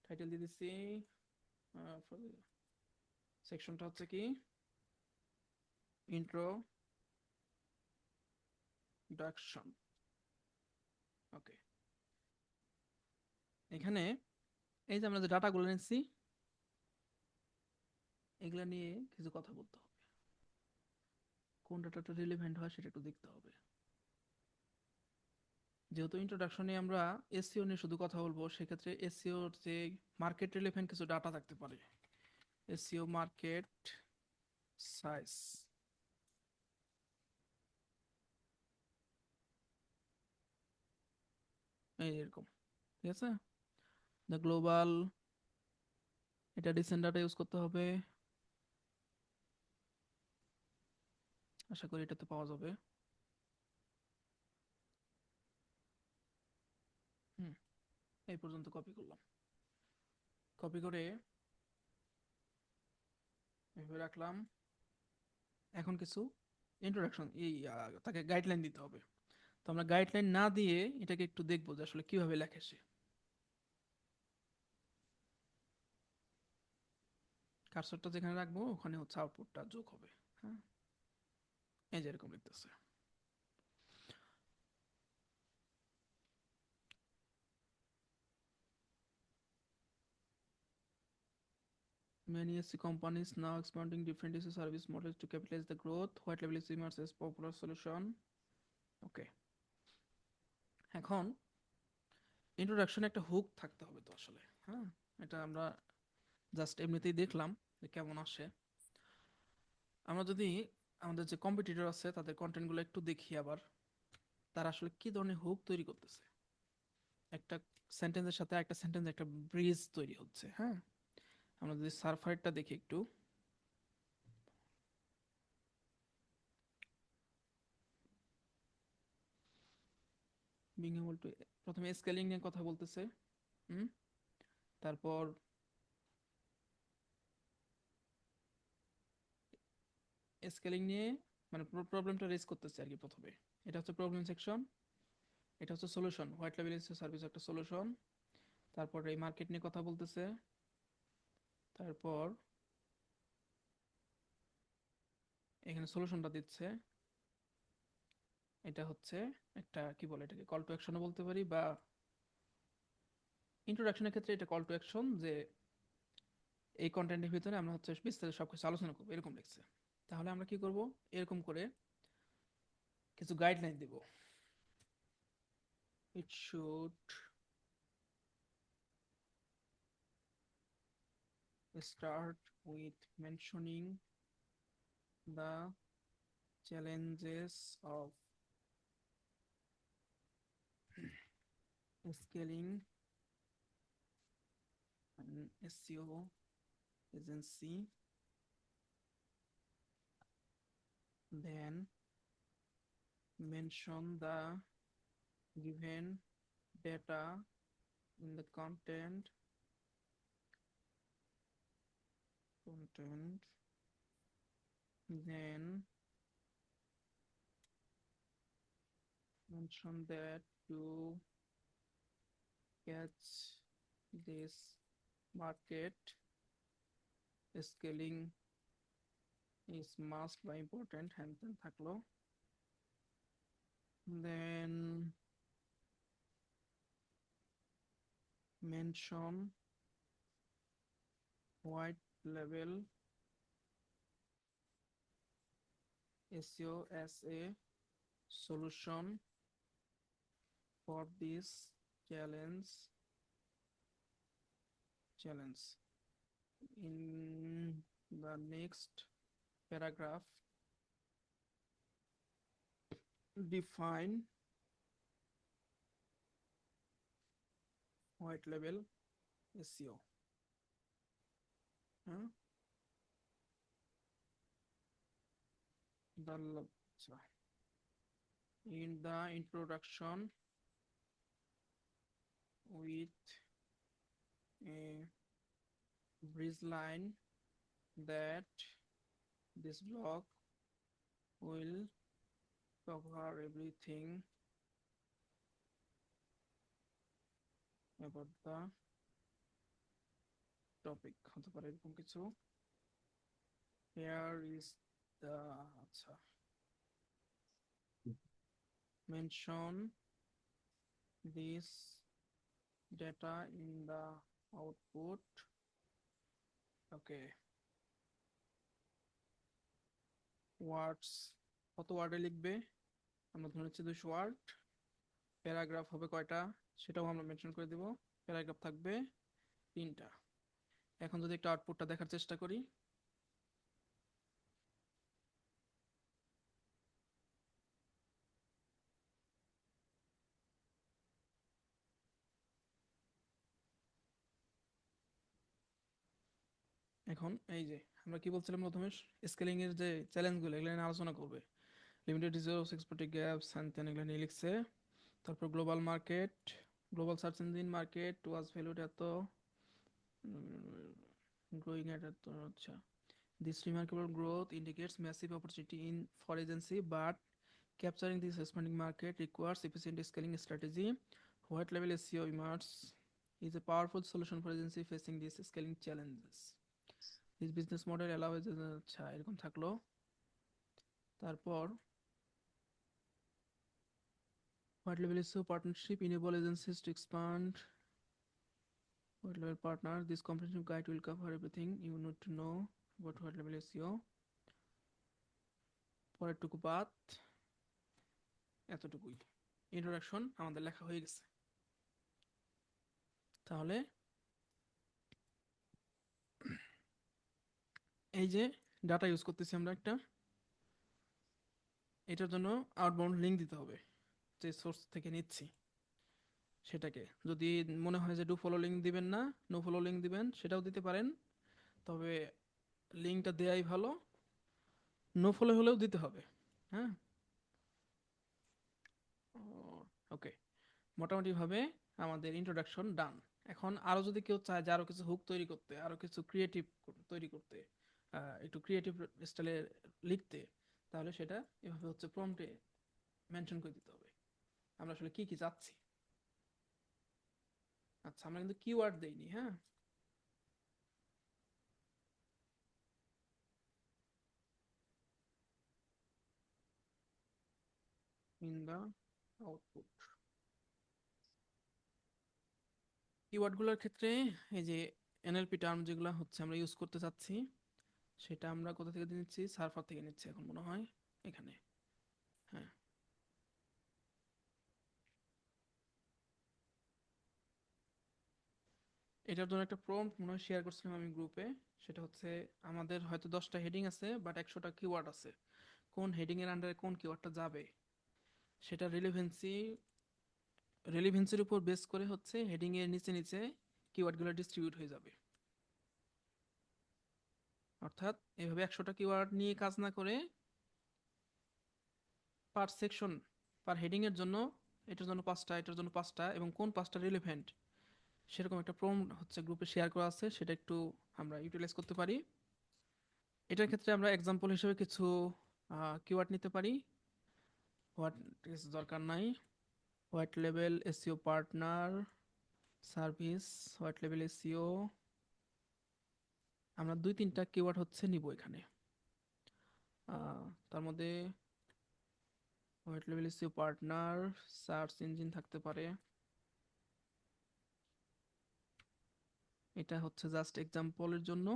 টাইটেল দিয়ে দিচ্ছি, সেকশনটা হচ্ছে কি ইন্ট্রোডাকশন। ওকে, এখানে এই যে আমরা যে ডাটাগুলো নিচ্ছি এগুলা নিয়ে কিছু কথা বলতে হবে, কোন ডাটাটা রিলেভেন্ট হয় সেটা একটু দেখতে হবে। যেহেতু ইন্ট্রোডাকশনে আমরা এসইও নিয়ে শুধু কথা বলবো, সেক্ষেত্রে এসইওর যে মার্কেট রিলেভেন্ট কিছু ডাটা থাকতে পারে, এসইও মার্কেট সাইজ, এরকম, ঠিক আছে। দ্য গ্লোবাল, এটা রিসেন্ট ডাটা ইউজ করতে হবে, আশা করি এটাতে পাওয়া যাবে। হুম, এই পর্যন্ত কপি করলাম, কপি করে এভাবে রাখলাম। এখন কিছু ইন্ট্রোডাকশন, এই তাকে গাইডলাইন দিতে হবে। তো আমরা গাইডলাইন না দিয়ে এটাকে একটু দেখবো যে আসলে কিভাবে লেখে সে। কার্সরটা যেখানে রাখবো ওখানে হচ্ছে আউটপুটটা যোগ হবে। হ্যাঁ, এই যে এরকম লিখতেছে। Many SC companies now expanding different SC service models to capitalize the growth. White label is emerged as popular solution. Okay. এখন ইন্ট্রোডাকশনে একটা হুক থাকতে হবে তো আসলে। হ্যাঁ, এটা আমরা জাস্ট এমনিতেই দেখলাম যে কেমন আসে। আমরা যদি আমাদের যে কম্পিটিটর আছে তাদের কন্টেন্টগুলো একটু দেখি আবার, তারা আসলে কি ধরনের হুক তৈরি করতেছে। একটা সেন্টেন্সের সাথে একটা সেন্টেন্স একটা ব্রিজ তৈরি হচ্ছে। হ্যাঁ, আমরা যদি সার্ফারটা দেখি একটু, বিং এবল টু, প্রথমে স্কেলিং নিয়ে কথা বলতেছে। হুম, তারপর স্কেলিং নিয়ে মানে প্রবলেমটা রেজ করতেছে আর কি প্রথমে। এটা হচ্ছে প্রবলেম সেকশন, এটা হচ্ছে সলিউশন, হোয়াইট লেভেল সার্ভিস একটা সলিউশন। তারপর এই মার্কেট নিয়ে কথা বলতেছে, তারপর এখানে সলিউশনটা দিচ্ছে। এটা হচ্ছে একটা কি বলে এটাকে কল টু অ্যাকশনও বলতে পারি, বা ইন্ট্রোডাকশনের ক্ষেত্রে এটা কল টু অ্যাকশন, যে এই কন্টেন্টের ভিতরে আমরা হচ্ছে বিস্তারিত সবকিছু আলোচনা করবো, এরকম লিখছে। তাহলে আমরা কি করব, এরকম করে কিছু গাইডলাইন দিব। It should start with mentioning the challenges of scaling an SEO agency, then mention the given data in the content, then mention that to catch this market, scaling is must বা important হ্যান থাকলো। Then mention white label SEO as a solution for this challenge. In the next paragraph, define white label SEO. Huh? In the introduction, with a bridge line that this blog will cover everything about the topic হতে পারে এরকম কিছু। Here is the mention this data in the output. Okay, words কত ওয়ার্ডে লিখবে আমরা ধরে নিচ্ছি 200 ওয়ার্ড। প্যারাগ্রাফ হবে কয়টা সেটাও আমরা মেনশন করে দিব। প্যারাগ্রাফ থাকবে 3টা। এখন যদি একটা আউটপুটটা দেখার চেষ্টা করি, এখন এই যে আমরা কি বলছিলাম প্রথমে, স্কেলিং এর যে চ্যালেঞ্জগুলো এগুলো নিয়ে আলোচনা করবে। লিমিটেড রিসোর্স, এক্সপোর্টিং গ্যাপস হ্যান ত্যান এগুলো নিয়ে লিখছে। তারপর global market, global search engine market was valued এত, গ্রোয়িং এট এত। আচ্ছা, this remarkable growth indicates massive opportunity for agency, but capturing this expanding market requires efficient scaling strategy. White label SEO emerges is a powerful solution for agency facing these scaling challenges. This business model allows আচ্ছা এরকম থাকলো। তারপর white label SEO partnership enable agencies to expand. White label partner, this comprehensive guide will cover everything you need to know about white label SEO. পরেরটুকু বাদ, এতটুকুই introduction আমাদের লেখা হয়ে গেছে। তাহলে এই যে ডাটা ইউজ করতেছি আমরা একটা, এটার জন্য আউটবাউন্ড লিঙ্ক দিতে হবে যে সোর্স থেকে নিচ্ছি সেটাকে। যদি মনে হয় যে ডু ফলো লিঙ্ক দিবেন না, নো ফলো লিঙ্ক দিবেন, সেটাও দিতে পারেন, তবে লিঙ্কটা দেয়াই ভালো। নো ফলো হলেও দিতে হবে। হ্যাঁ, ওকে, মোটামুটিভাবে আমাদের ইন্ট্রোডাকশন ডান। এখন আরো যদি কেউ চায় যে আরো কিছু হুক তৈরি করতে, আরো কিছু ক্রিয়েটিভ তৈরি করতে, একটু ক্রিয়েটিভ স্টাইলে লিখতে, তাহলে সেটা এভাবে হচ্ছে প্রম্পটে মেনশন করে দিতে হবে আমরা আসলে কি কি চাচ্ছি। আচ্ছা, আমরা কিন্তু কিওয়ার্ড দেইনি। হ্যাঁ, ইন দা আউটপুট কিওয়ার্ডগুলোর ক্ষেত্রে এই যে এনএলপি টার্ম যেগুলো হচ্ছে আমরা ইউজ করতে চাচ্ছি, সেটা আমরা কোথা থেকে নিচ্ছি, সার্ভার থেকে নিচ্ছি এখন মনে হয় এখানে। হ্যাঁ, এটার জন্য একটা প্রম্পট মনে হয় শেয়ার করছিলাম আমি গ্রুপে। সেটা হচ্ছে আমাদের হয়তো 10টা হেডিং আছে বাট 100টা কিওয়ার্ড আছে, কোন হেডিং এর আন্ডারে কোন কিওয়ার্ডটা যাবে সেটা রিলেভেন্সির উপর বেস করে হচ্ছে হেডিং এর নিচে নিচে কিওয়ার্ডগুলো ডিস্ট্রিবিউট হয়ে যাবে। অর্থাৎ এভাবে 100টা কিওয়ার্ড নিয়ে কাজ না করে পার সেকশন, পার হেডিং এর জন্য এটার জন্য 5টা, এটার জন্য 5টা, এবং কোন 5টা রিলেভেন্ট সেরকম একটা প্রম্পট হচ্ছে গ্রুপে শেয়ার করা আছে, সেটা একটু আমরা ইউটিলাইজ করতে পারি। এটার ক্ষেত্রে আমরা এক্সাম্পল হিসেবে কিছু কিওয়ার্ড নিতে পারি। হোয়াট ইজ দরকার নাই, হোয়াইট লেভেল এসইও পার্টনার সার্ভিস, হোয়াইট লেভেল এসইও, আমরা 2-3টা কিওয়ার্ড হচ্ছে নিব এখানে। তার মধ্যে হোয়াইট লেভেল এসইও পার্টনার, সার্চ ইঞ্জিন থাকতে পারে, এটা হচ্ছে জাস্ট এক্সাম্পলের জন্য।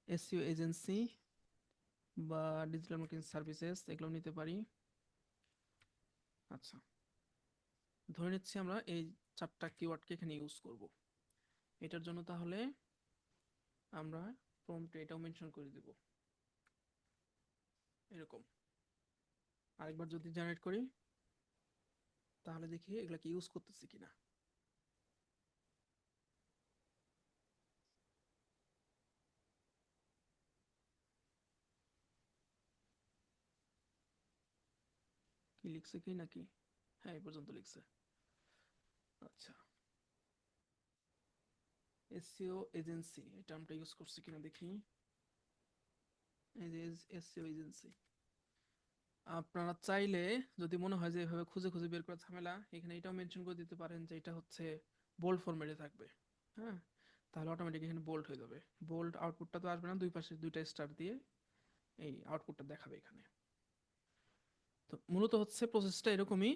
এসইও এজেন্সি বা ডিজিটাল মার্কেটিং সার্ভিসেস এগুলো নিতে পারি। আচ্ছা, ধরে নিচ্ছি আমরা এই 4টা কিওয়ার্ডকে এখানে ইউজ করব। এটার জন্য তাহলে আমরা প্রম্পটে এটাও মেনশন করে দেব এরকম। আরেকবার যদি জেনারেট করি তাহলে দেখি এগুলাকে ইউজ করতেছি কিনা। কি লিখছে কি নাকি? হ্যাঁ, এই পর্যন্ত লিখছে। আচ্ছা, এসইও এজেন্সি এটা আমরা ইউজ করছি কিনা দেখি। এই যে এসইও এজেন্সি, আপনারা চাইলে যদি মনে হয় যে এভাবে খুঁজে খুঁজে বের করা ঝামেলা, এখানে এটাও মেনশন করে দিতে পারেন যে এটা হচ্ছে বোল্ড ফরম্যাটে থাকবে। হ্যাঁ, তাহলে অটোমেটিক এখানে বোল্ড হয়ে যাবে। বোল্ড আউটপুটটা তো আসবে না, দুই পাশে 2টা স্টার দিয়ে এই আউটপুটটা দেখাবে এখানে। তো মূলত হচ্ছে প্রসেসটা এরকমই,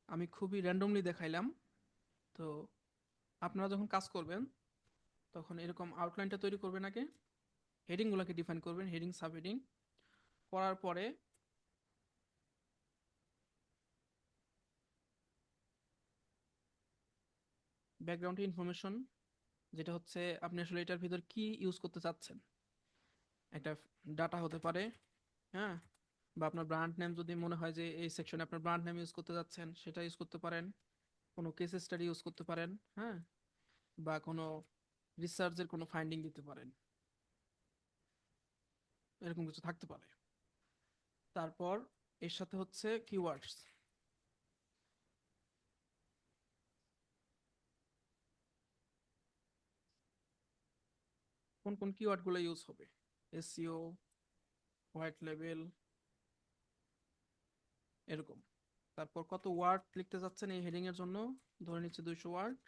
আমি খুবই র্যান্ডমলি দেখাইলাম। তো আপনারা যখন কাজ করবেন তখন এরকম আউটলাইনটা তৈরি করবেন, আগে হেডিংগুলোকে ডিফাইন করবেন, হেডিং সাব হেডিং করার পরে ব্যাকগ্রাউন্ড ইনফরমেশন, যেটা হচ্ছে আপনি আসলে এটার ভিতর কি ইউজ করতে চাচ্ছেন। একটা ডাটা হতে পারে, হ্যাঁ, বা আপনার ব্র্যান্ড নেম, যদি মনে হয় যে এই সেকশনে আপনার ব্র্যান্ড নেম ইউজ করতে যাচ্ছেন সেটা ইউজ করতে পারেন, কোনো কেস স্টাডি ইউজ করতে পারেন, হ্যাঁ, বা কোনো রিসার্চের কোনো ফাইন্ডিং দিতে পারেন, এরকম কিছু থাকতে পারে। তারপর এর সাথে হচ্ছে কিওয়ার্ডস, কোন কোন কিওয়ার্ডগুলো ইউজ হবে, এসইও, হোয়াইট লেভেল, এরকম। তারপর কত ওয়ার্ড লিখতে যাচ্ছেন এই হেডিং এর জন্য, ধরে নিচ্ছে 200 ওয়ার্ড।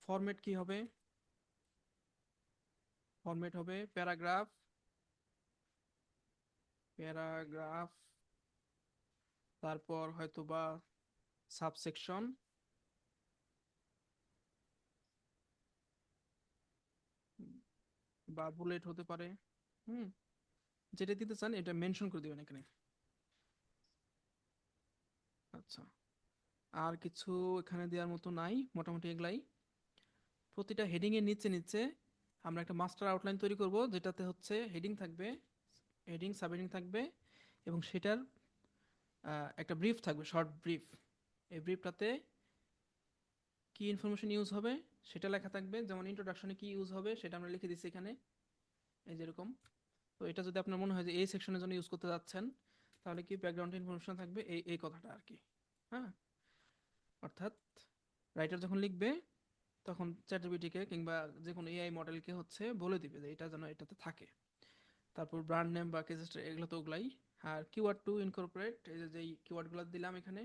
ফরম্যাট কি হবে, ফরম্যাট হবে প্যারাগ্রাফ, প্যারাগ্রাফ, তারপর হয়তো বা সাবসেকশন, বা বুলেট হতে পারে। হুম, যেটা দিতে চান এটা মেনশন করে দিবেন এখানে। আচ্ছা, আর কিছু এখানে দেওয়ার মতো নাই, মোটামুটি এগুলাই। প্রতিটা হেডিং এর নিচে নিচে আমরা একটা মাস্টার আউটলাইন তৈরি করব, যেটাতে হচ্ছে হেডিং থাকবে, হেডিং সাব হেডিং থাকবে, এবং সেটার একটা ব্রিফ থাকবে, শর্ট ব্রিফ। এই ব্রিফটাতে কি ইনফরমেশন ইউজ হবে সেটা লেখা থাকবে, যেমন ইন্ট্রোডাকশনে কি ইউজ হবে সেটা আমরা লিখে দিচ্ছি এখানে, এই যেরকম। তো এটা যদি আপনার মনে হয় যে এই সেকশনের জন্য ইউজ করতে যাচ্ছেন, তাহলে কি ব্যাকগ্রাউন্ড ইনফরমেশন থাকবে এই এই কথাটা আর কি। হ্যাঁ, অর্থাৎ রাইটার যখন লিখবে তখন চ্যাটজিপিটিকে কিংবা যে কোনো এআই মডেলকে হচ্ছে বলে দিবে যে এটা যেন এটাতে থাকে। তারপর ব্র্যান্ড নেম বা কেস স্টাডি এগুলো তো ওগুলাই। আর কিওয়ার্ড টু ইনকর্পোরেট, এই যে যেই কিওয়ার্ডগুলো দিলাম এখানে,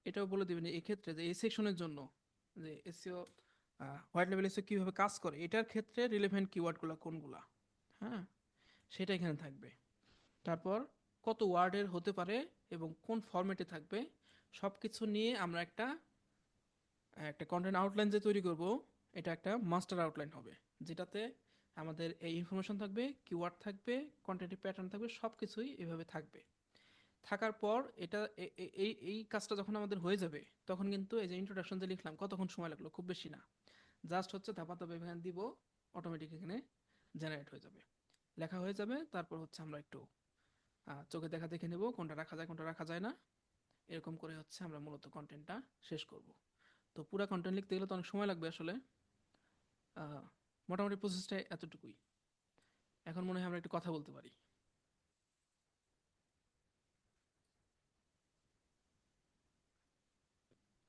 এটাও বলে দিবেন এই ক্ষেত্রে যে এই সেকশনের জন্য যে এসইও হোয়াইট লেভেল এসইও কিভাবে কাজ করে, এটার ক্ষেত্রে রিলেভেন্ট কিওয়ার্ডগুলো কোনগুলা, হ্যাঁ, সেটা এখানে থাকবে। তারপর কত ওয়ার্ডের হতে পারে এবং কোন ফরম্যাটে থাকবে, সব কিছু নিয়ে আমরা একটা একটা কন্টেন্ট আউটলাইন যে তৈরি করব, এটা একটা মাস্টার আউটলাইন হবে, যেটাতে আমাদের এই ইনফরমেশন থাকবে, কিওয়ার্ড থাকবে, কন্টেন্টের প্যাটার্ন থাকবে, সব কিছুই এভাবে থাকবে। থাকার পর এটা এই এই কাজটা যখন আমাদের হয়ে যাবে, তখন কিন্তু এই যে ইন্ট্রোডাকশন যে লিখলাম কতক্ষণ সময় লাগলো, খুব বেশি না, জাস্ট হচ্ছে ধাপা ধাপা এখানে দিব, অটোমেটিক এখানে জেনারেট হয়ে যাবে, লেখা হয়ে যাবে। তারপর হচ্ছে আমরা একটু চোখে দেখা দেখে নেব কোনটা রাখা যায় কোনটা রাখা যায় না, এরকম করে হচ্ছে আমরা মূলত কন্টেন্টটা শেষ করব। তো পুরো কন্টেন্ট লিখতে গেলে তো অনেক সময় লাগবে আসলে। আহ, মোটামুটি প্রসেসটা এতটুকুই। এখন মনে হয় আমরা একটু কথা বলতে পারি।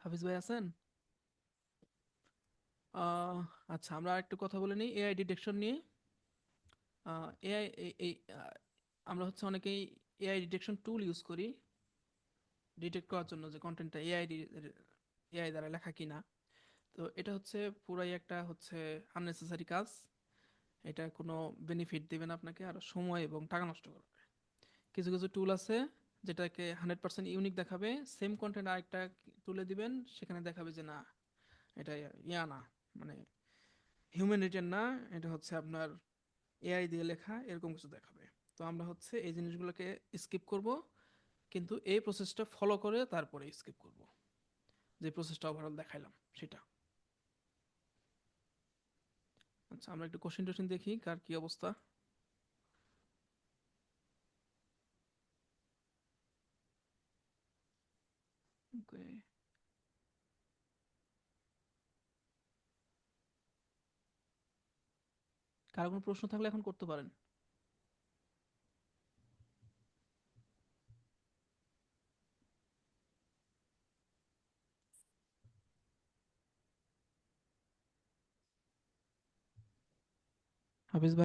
হাফিজ ভাই আছেন? আহ, আচ্ছা, আমরা একটু কথা বলে নিই এআই ডিটেকশন নিয়ে। এআই এই আমরা হচ্ছে অনেকেই এআই ডিটেকশন টুল ইউজ করি ডিটেক্ট করার জন্য যে কন্টেন্টটা এআই দ্বারা লেখা কিনা। তো এটা হচ্ছে পুরাই একটা হচ্ছে আননেসেসারি কাজ। এটা কোনো বেনিফিট দেবে না আপনাকে, আর সময় এবং টাকা নষ্ট করবে। কিছু কিছু টুল আছে যেটাকে 100% ইউনিক দেখাবে, সেম কন্টেন্ট আরেকটা তুলে দিবেন, সেখানে দেখাবে যে না এটা ইয়া না, মানে হিউম্যান রিটেন না, এটা হচ্ছে আপনার এআই দিয়ে লেখা, এরকম কিছু দেখাবে। তো আমরা হচ্ছে এই জিনিসগুলোকে স্কিপ করব, কিন্তু এই প্রসেসটা ফলো করে তারপরে স্কিপ করব, যে প্রসেসটা ওভারঅল দেখাইলাম সেটা। আচ্ছা, আমরা একটু কোশ্চেন টোশ্চেন দেখি কার কি অবস্থা। ওকে, কার কোনো প্রশ্ন থাকলে এখন করতে পারেন। হাফিজ ভাই।